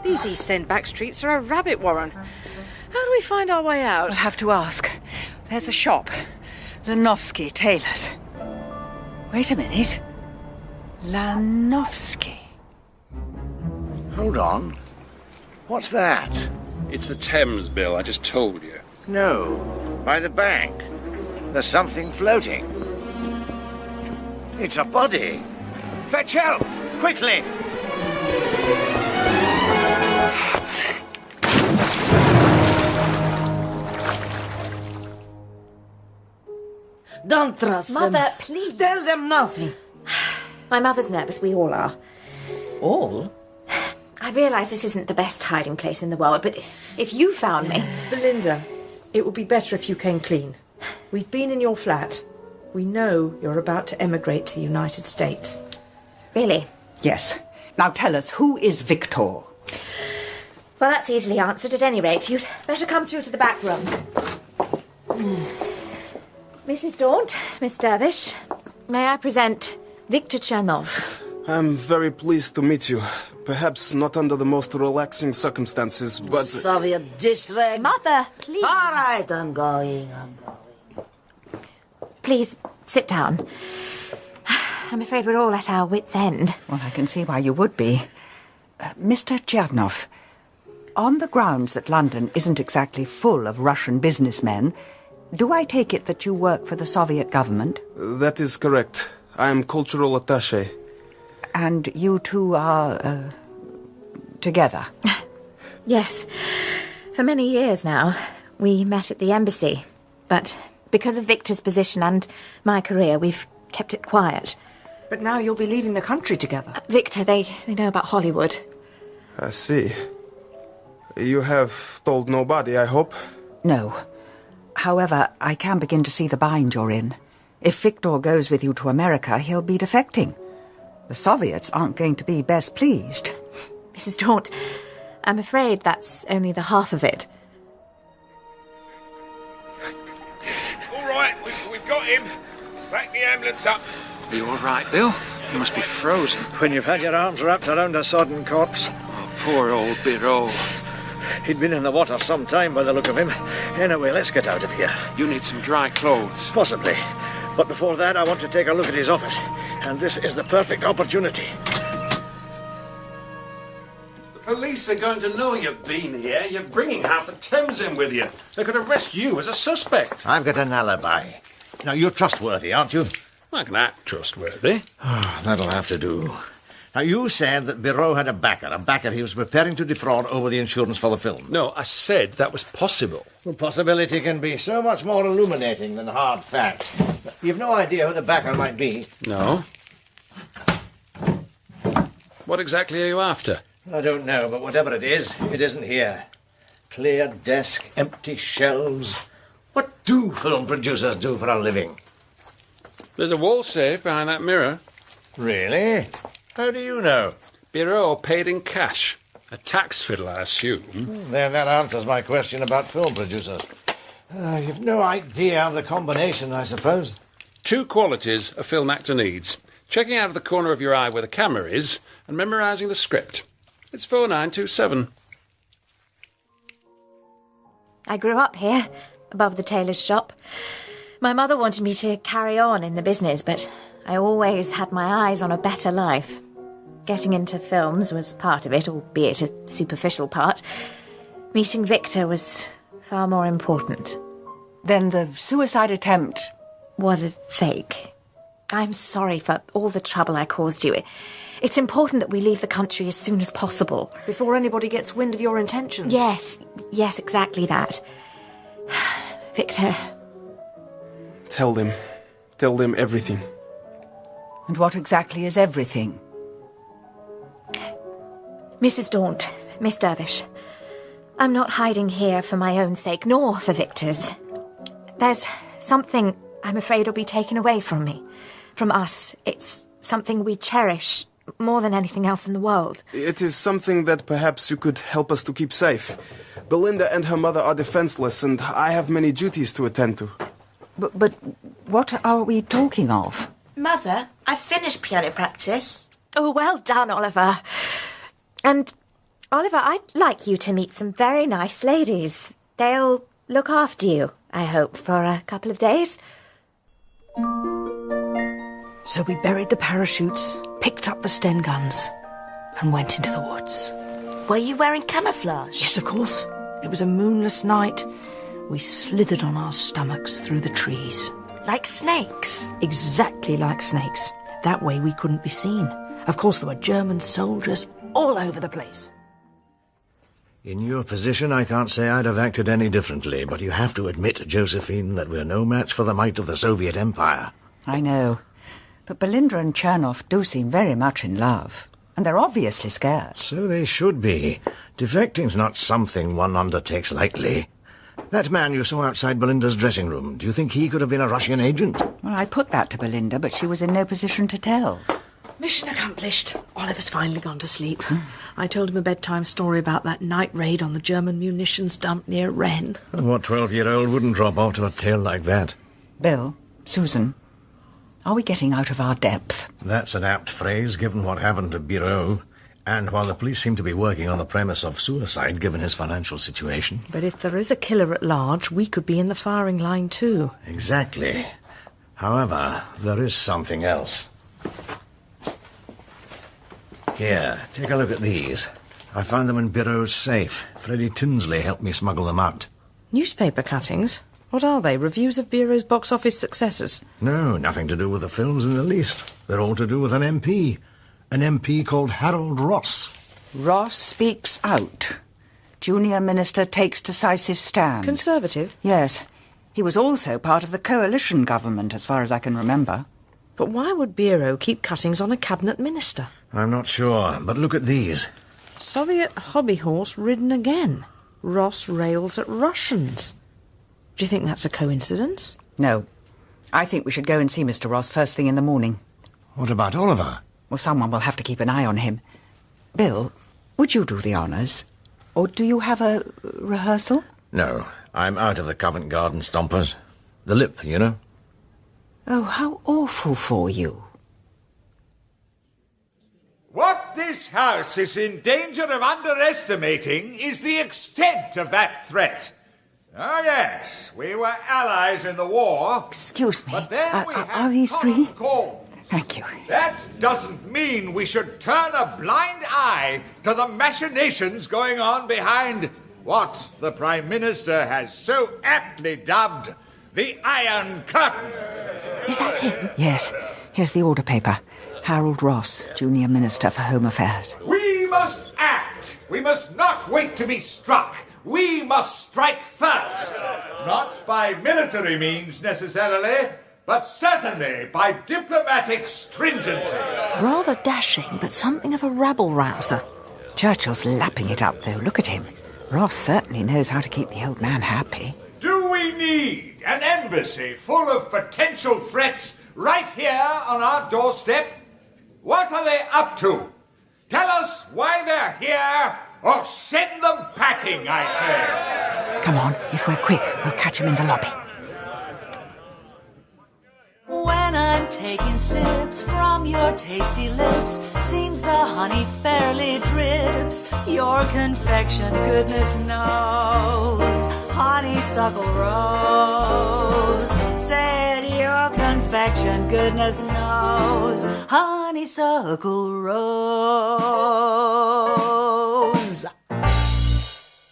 These East End back streets are a rabbit warren. How do we find our way out? We'll have to ask. There's a shop. Lanowski Tailors. Wait a minute. Lanowski. Hold on. What's that? It's the Thames, Bill. I just told you. No, by the bank. There's something floating. It's a body. Fetch help! Quickly! Don't trust them. Mother, please. Tell them nothing. My mother's nervous, we all are. All? I realise this isn't the best hiding place in the world, but if you found me... Belinda, it would be better if you came clean. We've been in your flat. We know you're about to emigrate to the United States. Really? Yes. Now tell us, who is Victor? Well, that's easily answered. At any rate, you'd better come through to the back room. Mrs. Daunt, Miss Dervish, may I present Victor Chernov? I'm very pleased to meet you. Perhaps not under the most relaxing circumstances, but... Soviet disreg. Mother, please. All right, I'm going. Please, sit down. I'm afraid we're all at our wits' end. Well, I can see why you would be. Mr. Chernov, on the grounds that London isn't exactly full of Russian businessmen, do I take it that you work for the Soviet government? That is correct. I am cultural attaché. And you two are, together? Yes. For many years now. We met at the embassy. But because of Victor's position and my career, we've kept it quiet. But now you'll be leaving the country together. Victor, they know about Hollywood. I see. You have told nobody, I hope? No. However, I can begin to see the bind you're in. If Victor goes with you to America, he'll be defecting. The Soviets aren't going to be best pleased. Mrs. Daunt, I'm afraid that's only the half of it. All right, we've got him. Back the ambulance up. Are you all right, Bill? You must be frozen. When you've had your arms wrapped around a sodden corpse. Oh, poor old Birro. He'd been in the water some time by the look of him. Anyway, let's get out of here. You need some dry clothes. Possibly. But before that, I want to take a look at his office. And this is the perfect opportunity. Police are going to know you've been here. You're bringing half the Thames in with you. They could arrest you as a suspect. I've got an alibi. Now, you're trustworthy, aren't you? I can act trustworthy. That'll have to do. Now, you said that Birot had a backer he was preparing to defraud over the insurance for the film. No, I said that was possible. Well, possibility can be so much more illuminating than hard facts. You've no idea who the backer might be. No. What exactly are you after? I don't know, but whatever it isn't here. Clear desk, empty shelves. What do film producers do for a living? There's a wall safe behind that mirror. Really? How do you know? Birot paid in cash. A tax fiddle, I assume. Then that answers my question about film producers. You've no idea of the combination, I suppose. 2 qualities a film actor needs. Checking out of the corner of your eye where the camera is and memorising the script. It's 4927. I grew up here, above the tailor's shop. My mother wanted me to carry on in the business, but I always had my eyes on a better life. Getting into films was part of it, albeit a superficial part. Meeting Victor was far more important. Then the suicide attempt was a fake. I'm sorry for all the trouble I caused you. It's important that we leave the country as soon as possible. Before anybody gets wind of your intentions. Yes, exactly that. Victor. Tell them everything. And what exactly is everything? Mrs. Daunt, Miss Dervish, I'm not hiding here for my own sake, nor for Victor's. There's something I'm afraid will be taken away from me, from us. It's something we cherish more than anything else in the world. It is something that perhaps you could help us to keep safe. Belinda and her mother are defenseless, and I have many duties to attend to. But what are we talking of? Mother, I've finished piano practice. Oh, well done, Oliver. And, Oliver, I'd like you to meet some very nice ladies. They'll look after you, I hope, for a couple of days. So we buried the parachutes, picked up the Sten guns, and went into the woods. Were you wearing camouflage? Yes, of course. It was a moonless night. We slithered on our stomachs through the trees. Like snakes? Exactly like snakes. That way we couldn't be seen. Of course, there were German soldiers all over the place. In your position, I can't say I'd have acted any differently, but you have to admit, Josephine, that we're no match for the might of the Soviet Empire. I know. But Belinda and Chernoff do seem very much in love. And they're obviously scared. So they should be. Defecting's not something one undertakes lightly. That man you saw outside Belinda's dressing room, do you think he could have been a Russian agent? Well, I put that to Belinda, but she was in no position to tell. Mission accomplished. Oliver's finally gone to sleep. I told him a bedtime story about that night raid on the German munitions dump near Rennes. And what 12-year-old wouldn't drop off to a tale like that? Bill, Susan, are we getting out of our depth? That's an apt phrase, given what happened to Birot. And while the police seem to be working on the premise of suicide, given his financial situation. But if there is a killer at large, we could be in the firing line too. Exactly. However, there is something else. Here, take a look at these. I found them in Birot's safe. Freddie Tinsley helped me smuggle them out. Newspaper cuttings? What are they? Reviews of Birot's box office successes? No, nothing to do with the films in the least. They're all to do with an MP. An MP called Harold Ross. Ross speaks out. Junior minister takes decisive stand. Conservative? Yes. He was also part of the coalition government, as far as I can remember. But why would Birot keep cuttings on a cabinet minister? I'm not sure, but look at these. Soviet hobby horse ridden again. Ross rails at Russians. Do you think that's a coincidence? No. I think we should go and see Mr. Ross first thing in the morning. What about Oliver? Well, someone will have to keep an eye on him. Bill, would you do the honours? Or do you have a rehearsal? No, I'm out of the Covent Garden stompers. The lip, you know. Oh, how awful for you. What this house is in danger of underestimating is the extent of that threat. Oh, yes, we were allies in the war. Excuse me. But then are these free? Call. Thank you. That doesn't mean we should turn a blind eye eye to the machinations going on behind what the Prime Minister has so aptly dubbed the Iron Curtain. Is that him? Yes. Here's the order paper. Harold Ross, Junior Minister for Home Affairs. We must act. We must not wait to be struck. We must strike first. Not by military means necessarily, but certainly by diplomatic stringency. Rather dashing, but something of a rabble-rouser. Churchill's lapping it up, though. Look at him. Ross certainly knows how to keep the old man happy. Do we need an embassy full of potential threats right here on our doorstep? What are they up to? Tell us why they're here, or send them packing, I say. Come on, if we're quick, we'll catch him in the lobby. When I'm taking sips from your tasty lips, seems the honey fairly drips. Your confection, goodness knows, honeysuckle rose. Said your confection, goodness knows, honeysuckle rose.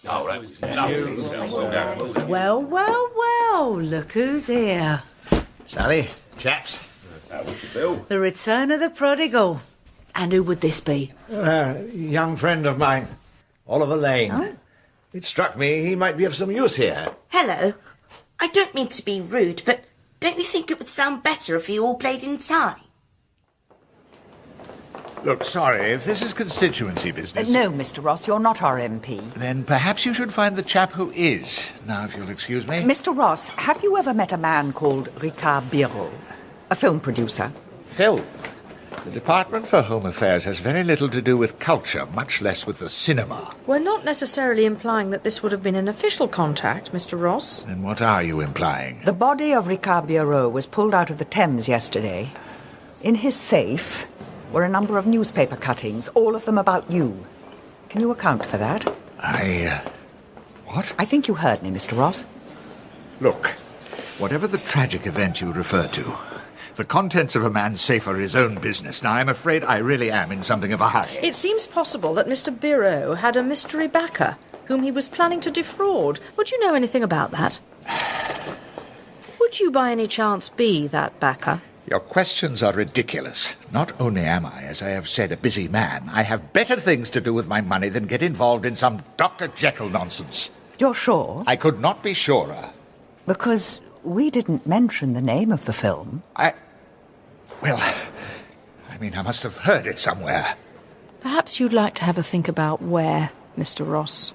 Oh, that was lovely. Well, well, well, look who's here. Sally, chaps. The return of the prodigal. And who would this be? A young friend of mine, Oliver Lane. Oh? It struck me he might be of some use here. Hello. I don't mean to be rude, but don't you think it would sound better if you all played in time? Look, sorry, if this is constituency business... No, Mr. Ross, you're not our MP. Then perhaps you should find the chap who is. Now, if you'll excuse me. Mr. Ross, have you ever met a man called Ricard Biraud? A film producer? Phil, the Department for Home Affairs has very little to do with culture, much less with the cinema. We're not necessarily implying that this would have been an official contact, Mr. Ross. Then what are you implying? The body of Ricard Biraud was pulled out of the Thames yesterday. In his safe were a number of newspaper cuttings, all of them about you. Can you account for that? What? I think you heard me, Mr. Ross. Look, whatever the tragic event you refer to, the contents of a man's safe are his own business. Now, I'm afraid I really am in something of a hurry. It seems possible that Mr. Biraud had a mystery backer whom he was planning to defraud. Would you know anything about that? Would you by any chance be that backer? Your questions are ridiculous. Not only am I, as I have said, a busy man, I have better things to do with my money than get involved in some Dr. Jekyll nonsense. You're sure? I could not be surer. Because we didn't mention the name of the film. I must have heard it somewhere. Perhaps you'd like to have a think about where, Mr. Ross.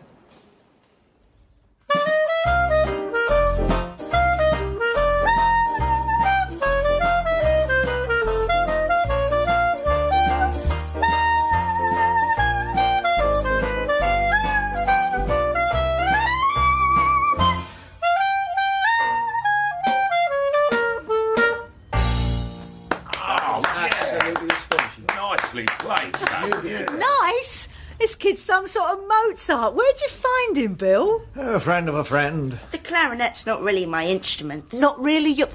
Nice! This kid's some sort of Mozart. Where'd you find him, Bill? A friend of a friend. The clarinet's not really my instrument. Not really your...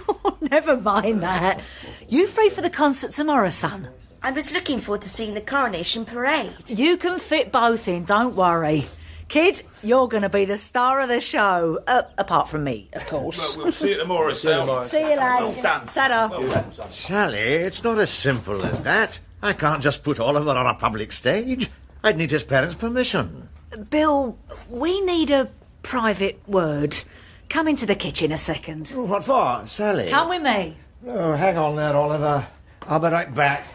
Oh, never mind that. You free for the concert tomorrow, son? I was looking forward to seeing the coronation parade. You can fit both in, don't worry. Kid, you're going to be the star of the show. Apart from me, of course. We'll see you tomorrow, Sal. See you, lads. Ta-da. Sally, it's not as simple as that. I can't just put Oliver on a public stage. I'd need his parents' permission. Bill, we need a private word. Come into the kitchen a second. What for, Sally? Come with me. Oh, hang on there, Oliver. I'll be right back.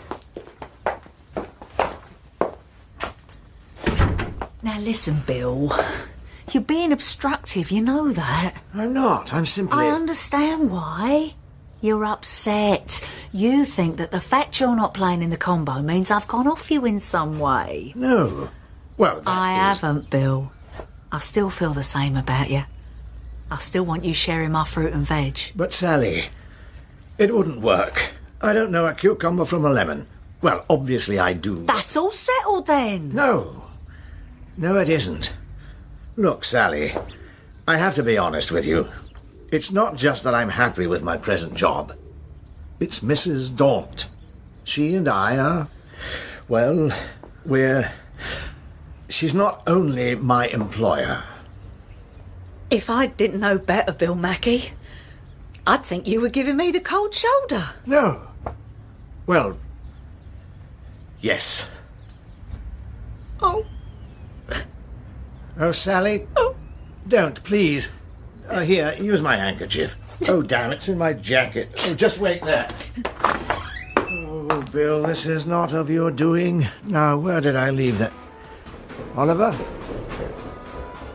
Now listen, Bill. You're being obstructive, you know that. I'm not. I'm simply... I understand why. You're upset. You think that the fact you're not playing in the combo means I've gone off you in some way. No. Well, I haven't, Bill. I still feel the same about you. I still want you sharing my fruit and veg. But, Sally, it wouldn't work. I don't know a cucumber from a lemon. Well, obviously I do. That's all settled then. No. No, it isn't. Look, Sally, I have to be honest with you. It's not just that I'm happy with my present job. It's Mrs. Daunt. She and I are, well, She's not only my employer. If I didn't know better, Bill Mackey, I'd think you were giving me the cold shoulder. No. Well, yes. Oh. Oh, Sally. Oh. Don't, please. Here, use my handkerchief. Oh, damn, it's in my jacket. Oh, just wait there. Oh, Bill, this is not of your doing. Now, where did I leave that? Oliver?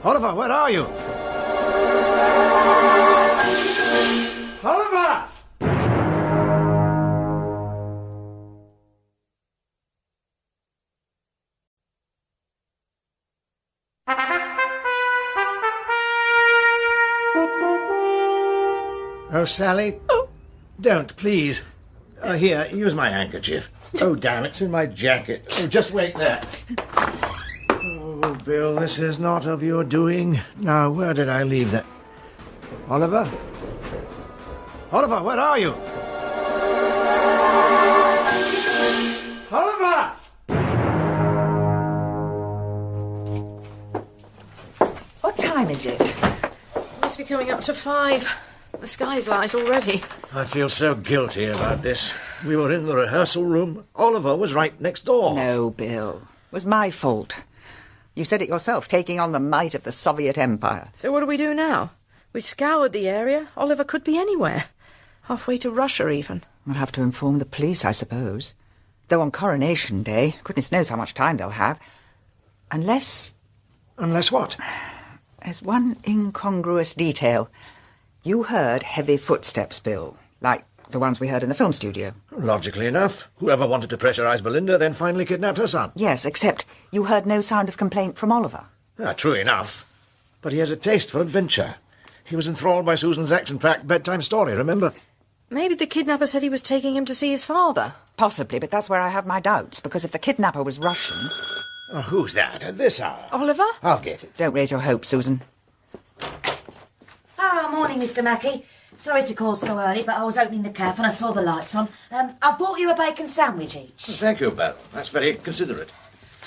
Oliver, where are you? Oliver! Oh, Sally. Oh. Don't, please. Here, use my handkerchief. Oh, damn, it's in my jacket. Oh, just wait there. Oh, Bill, this is not of your doing. Now, where did I leave that? Oliver? Oliver, where are you? Oliver! What time is it? Must be coming up to 5. The sky's light already. I feel so guilty about this. We were in the rehearsal room. Oliver was right next door. No, Bill. It was my fault. You said it yourself, taking on the might of the Soviet Empire. So what do we do now? We scoured the area. Oliver could be anywhere. Halfway to Russia, even. We'll have to inform the police, I suppose. Though on Coronation Day, goodness knows how much time they'll have. Unless... Unless what? There's one incongruous detail. You heard heavy footsteps, Bill, like the ones we heard in the film studio. Logically enough. Whoever wanted to pressurise Belinda then finally kidnapped her son. Yes, except you heard no sound of complaint from Oliver. True enough. But he has a taste for adventure. He was enthralled by Susan's action-packed bedtime story, remember? Maybe the kidnapper said he was taking him to see his father. Possibly, but that's where I have my doubts, because if the kidnapper was Russian... Oh, who's that at this hour? Oliver? I'll get it. Don't raise your hopes, Susan. Oh, morning, Mr. Mackey. Sorry to call so early, but I was opening the cafe and I saw the lights on. I've bought you a bacon sandwich each. Thank you, Belle. That's very considerate.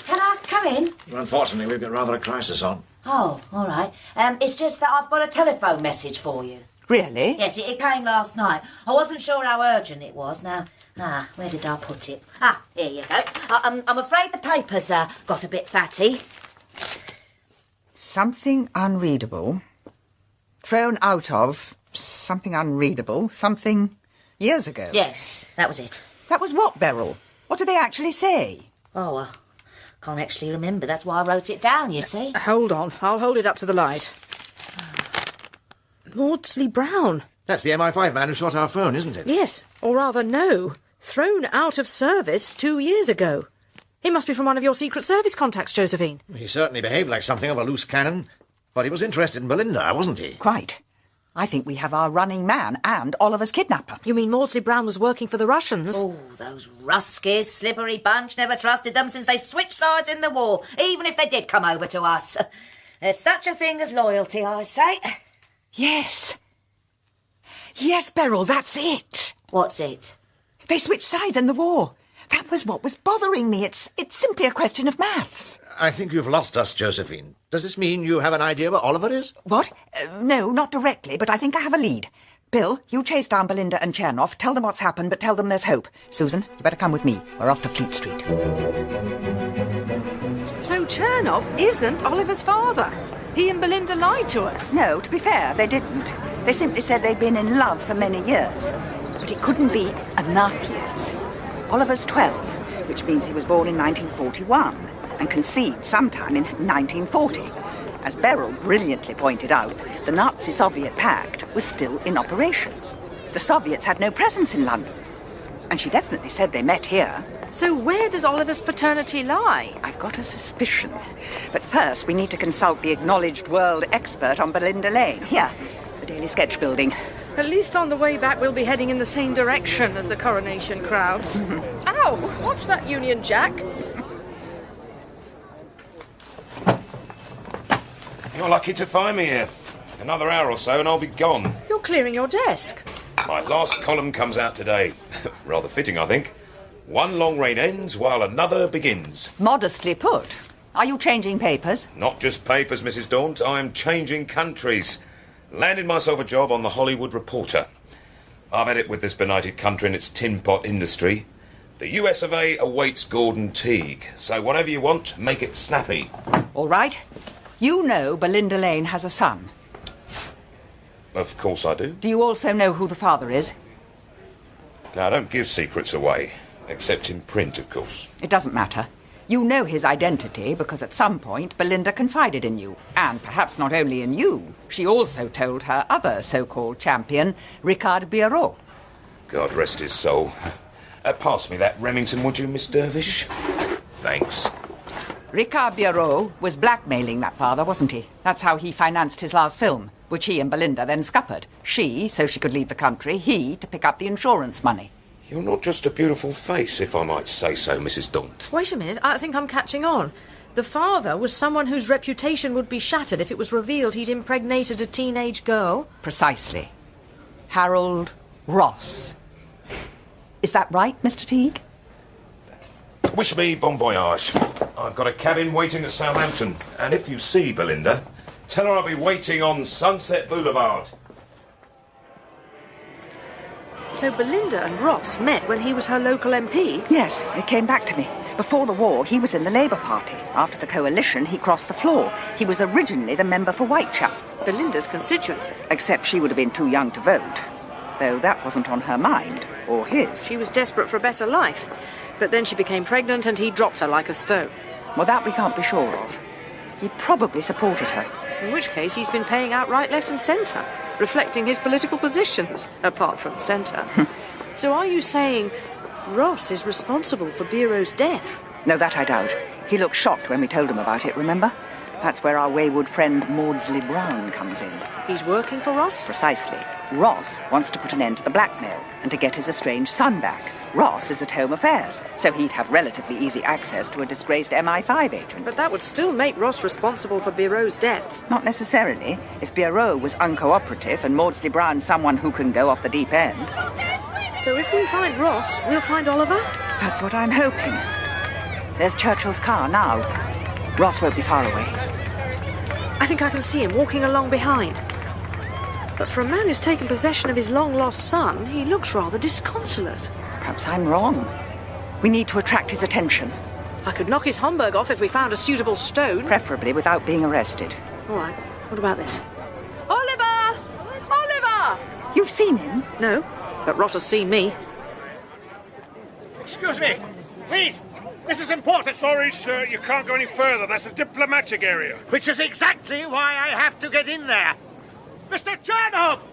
Can I come in? Unfortunately, we've got rather a crisis on. Oh, all right. It's just that I've got a telephone message for you. Really? Yes, it came last night. I wasn't sure how urgent it was. Now, where did I put it? Here you go. I'm afraid the paper's got a bit fatty. Something unreadable. Thrown out of something unreadable, something years ago. Yes, that was it. That was what, Beryl? What did they actually say? Oh, can't actually remember. That's why I wrote it down, you see. Hold on. I'll hold it up to the light. Maudsley Brown. That's the MI5 man who shot our phone, isn't it? Yes, or rather no. Thrown out of service 2 years ago. He must be from one of your Secret Service contacts, Josephine. He certainly behaved like something of a loose cannon. But he was interested in Belinda, wasn't he? Quite. I think we have our running man and Oliver's kidnapper. You mean Maudsley Brown was working for the Russians? Oh, those Ruskies, slippery bunch. Never trusted them since they switched sides in the war, even if they did come over to us. There's such a thing as loyalty, I say. Yes. Yes, Beryl, that's it. What's it? They switched sides in the war. That was what was bothering me. It's simply a question of maths. I think you've lost us, Josephine. Does this mean you have an idea where Oliver is? What? No, not directly, but I think I have a lead. Bill, you chase down Belinda and Chernoff, tell them what's happened, but tell them there's hope. Susan, you better come with me. We're off to Fleet Street. So Chernoff isn't Oliver's father. He and Belinda lied to us. No, to be fair, they didn't. They simply said they'd been in love for many years. But it couldn't be enough years. Oliver's 12, which means he was born in 1941 and conceived sometime in 1940. As Beryl brilliantly pointed out, the Nazi-Soviet pact was still in operation. The Soviets had no presence in London. And she definitely said they met here. So where does Oliver's paternity lie? I've got a suspicion. But first we need to consult the acknowledged world expert on Belinda Lane. Here, the Daily Sketch building. At least on the way back we'll be heading in the same direction as the coronation crowds. Ow! Watch that Union Jack. You're lucky to find me here. Another hour or so and I'll be gone. You're clearing your desk. My last column comes out today. Rather fitting, I think. One long reign ends while another begins. Modestly put. Are you changing papers? Not just papers, Mrs. Daunt. I'm changing countries. Landed myself a job on the Hollywood Reporter. I've had it with this benighted country and its tin pot industry. The US of A awaits Gordon Teague. So whatever you want, make it snappy. All right. You know Belinda Lane has a son. Of course I do. Do you also know who the father is? Now, I don't give secrets away. Except in print, of course. It doesn't matter. You know his identity because at some point Belinda confided in you. And perhaps not only in you. She also told her other so-called champion, Ricard Biarrot. God rest his soul. Pass me that Remington, would you, Miss Dervish? Thanks. Ricard Biarrot was blackmailing that father, wasn't he? That's how he financed his last film, which he and Belinda then scuppered. She, so she could leave the country, he, to pick up the insurance money. You're not just a beautiful face, if I might say so, Mrs. Daunt. Wait a minute, I think I'm catching on. The father was someone whose reputation would be shattered if it was revealed he'd impregnated a teenage girl? Precisely. Harold Ross. Is that right, Mr. Teague? Wish me bon voyage. I've got a cabin waiting at Southampton. And if you see Belinda, tell her I'll be waiting on Sunset Boulevard. So Belinda and Ross met when he was her local MP? Yes, it came back to me. Before the war, he was in the Labour Party. After the coalition, he crossed the floor. He was originally the member for Whitechapel. Belinda's constituency. Except she would have been too young to vote. Though that wasn't on her mind, or his. She was desperate for a better life. But then she became pregnant and he dropped her like a stone. Well, that we can't be sure of. He probably supported her. In which case he's been paying out right, left and centre, reflecting his political positions, apart from centre. So are you saying Ross is responsible for Biarrot's death? No, that I doubt. He looked shocked when we told him about it, remember? That's where our wayward friend Maudsley Brown comes in. He's working for Ross? Precisely. Ross wants to put an end to the blackmail and to get his estranged son back. Ross is at Home Affairs, so he'd have relatively easy access to a disgraced MI5 agent. But that would still make Ross responsible for Biarrot's death. Not necessarily. If Biarrot was uncooperative and Maudsley Brown someone who can go off the deep end. So if we find Ross, we'll find Oliver? That's what I'm hoping. There's Churchill's car now. Ross won't be far away. I think I can see him walking along behind. But for a man who's taken possession of his long-lost son, he looks rather disconsolate. Perhaps I'm wrong. We need to attract his attention. I could knock his Homburg off if we found a suitable stone. Preferably without being arrested. All right. What about this? Oliver! Oliver! You've seen him? No, but Ross has seen me. Excuse me. Please. This is important. Sorry, sir. You can't go any further. That's the diplomatic area. Which is exactly why I have to get in there. Mr. Chernov!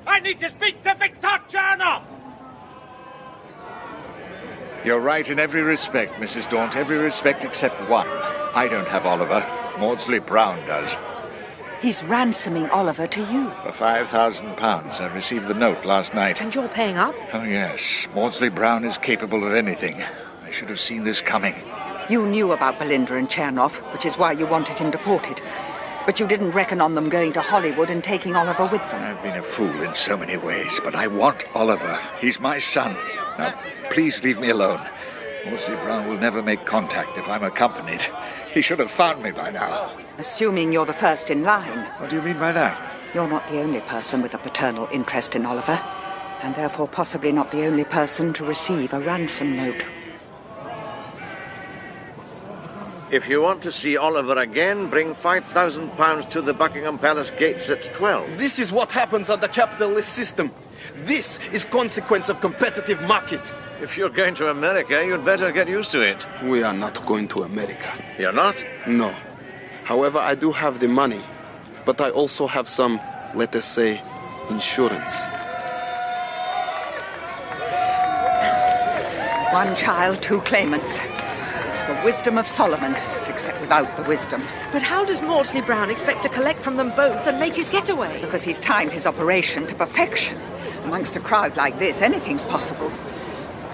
I need to speak to Viktor Chernov! You're right in every respect, Mrs. Daunt. Every respect except one. I don't have Oliver. Maudsley Brown does. He's ransoming Oliver to you. For £5,000. I received the note last night. And you're paying up? Oh, yes. Maudsley Brown is capable of anything. I should have seen this coming. You knew about Belinda and Chernov, which is why you wanted him deported. But you didn't reckon on them going to Hollywood and taking Oliver with them. I've been a fool in so many ways, but I want Oliver. He's my son. Now, please leave me alone. Maudsley Brown will never make contact if I'm accompanied. He should have found me by now. Assuming you're the first in line. What do you mean by that? You're not the only person with a paternal interest in Oliver, and therefore possibly not the only person to receive a ransom note. If you want to see Oliver again, bring £5,000 to the Buckingham Palace gates at 12. This is what happens under capitalist system. This is consequence of competitive market. If you're going to America, you'd better get used to it. We are not going to America. You're not? No. However, I do have the money, but I also have some, let us say, insurance. One child, two claimants. It's the wisdom of Solomon, except without the wisdom. But how does Maudsley Brown expect to collect from them both and make his getaway? Because he's timed his operation to perfection. Amongst a crowd like this, anything's possible.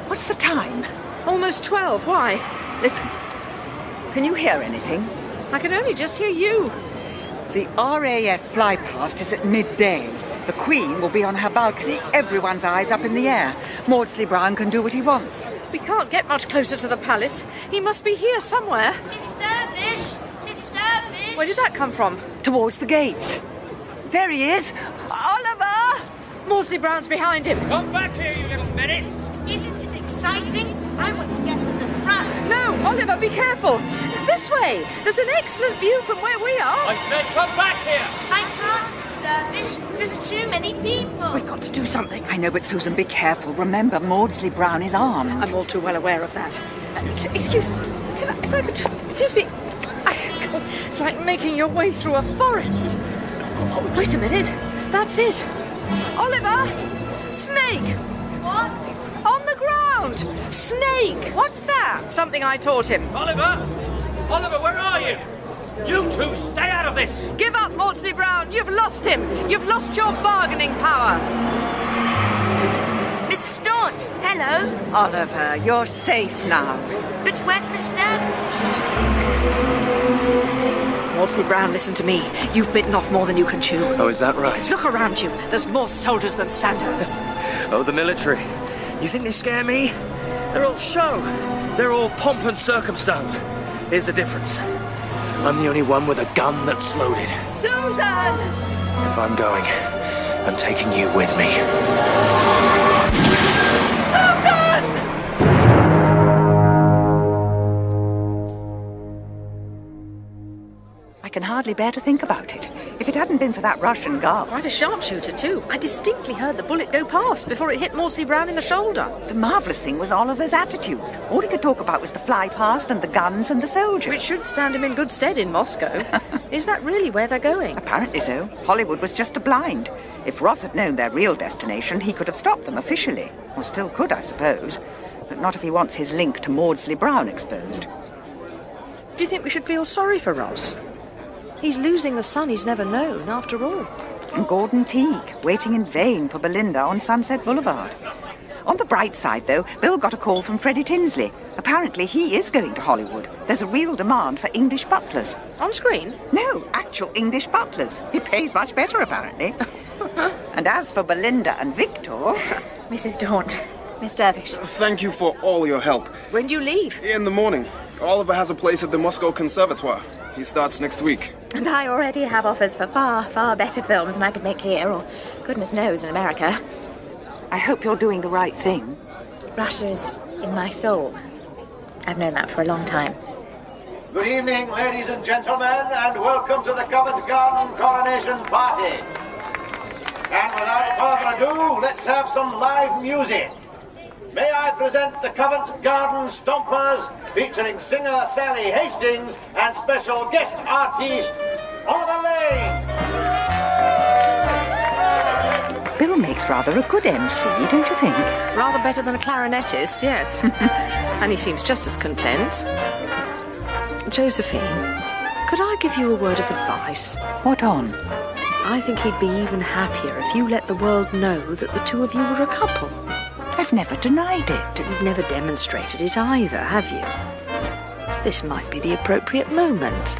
What's the time? Almost 12. Why? Listen. Can you hear anything? I can only just hear you. The RAF flypast is at midday. The Queen will be on her balcony. Everyone's eyes up in the air. Maudsley Brown can do what he wants. We can't get much closer to the palace. He must be here somewhere. Miss Dervish! Miss Dervish! Where did that come from? Towards the gates. There he is. Oliver! Maudsley Brown's behind him. Come back here, you little menace! Isn't it exciting? I want to get to the front. No, Oliver, be careful. This way. There's an excellent view from where we are. I said come back here! I can't, Miss Dervish. There's too many people. We've got to do something. I know, but Susan, be careful. Remember, Maudsley Brown is armed. I'm all too well aware of that. Excuse me. If I could just be... It's like making your way through a forest. Oh, wait a minute. That's it. Oliver! Snake! What? On the ground! Snake! What's that? Something I taught him. Oliver! Oliver, where are you? You two, stay out of this! Give up, Maudsley Brown. You've lost him. You've lost your bargaining power. Mrs. Daunt, hello. Oliver, you're safe now. But where's Miss Dervish? Maudsley Brown, listen to me. You've bitten off more than you can chew. Oh, is that right? Look around you. There's more soldiers than Sandhurst. Oh, the military. You think they scare me? They're all show. They're all pomp and circumstance. Here's the difference. I'm the only one with a gun that's loaded. Susan! If I'm going, I'm taking you with me. Susan! I can hardly bear to think about it. If it hadn't been for that Russian guard... Quite a sharpshooter, too. I distinctly heard the bullet go past before it hit Maudsley Brown in the shoulder. The marvellous thing was Oliver's attitude. All he could talk about was the fly past and the guns and the soldiers. Which should stand him in good stead in Moscow. Is that really where they're going? Apparently so. Hollywood was just a blind. If Ross had known their real destination, he could have stopped them officially. Or still could, I suppose. But not if he wants his link to Maudsley Brown exposed. Do you think we should feel sorry for Ross? He's losing the son he's never known, after all. And Gordon Teague, waiting in vain for Belinda on Sunset Boulevard. On the bright side, though, Bill got a call from Freddie Tinsley. Apparently he is going to Hollywood. There's a real demand for English butlers. On screen? No, actual English butlers. It pays much better, apparently. And as for Belinda and Victor... Mrs. Daunt, Miss Dervish. Thank you for all your help. When do you leave? In the morning. Oliver has a place at the Moscow Conservatoire. He starts next week. And I already have offers for far, far better films than I could make here, or goodness knows in America. I hope you're doing the right thing. Russia's in my soul. I've known that for a long time. Good evening, ladies and gentlemen, and welcome to the Covent Garden Coronation Party. And without further ado, let's have some live music. May I present the Covent Garden Stompers, featuring singer Sally Hastings and special guest artist Oliver Lane. Bill makes rather a good MC, don't you think? Rather better than a clarinetist, yes. And he seems just as content. Josephine, could I give you a word of advice? What on? I think he'd be even happier if you let the world know that the two of you were a couple. I've never denied it. You've never demonstrated it either, have you? This might be the appropriate moment.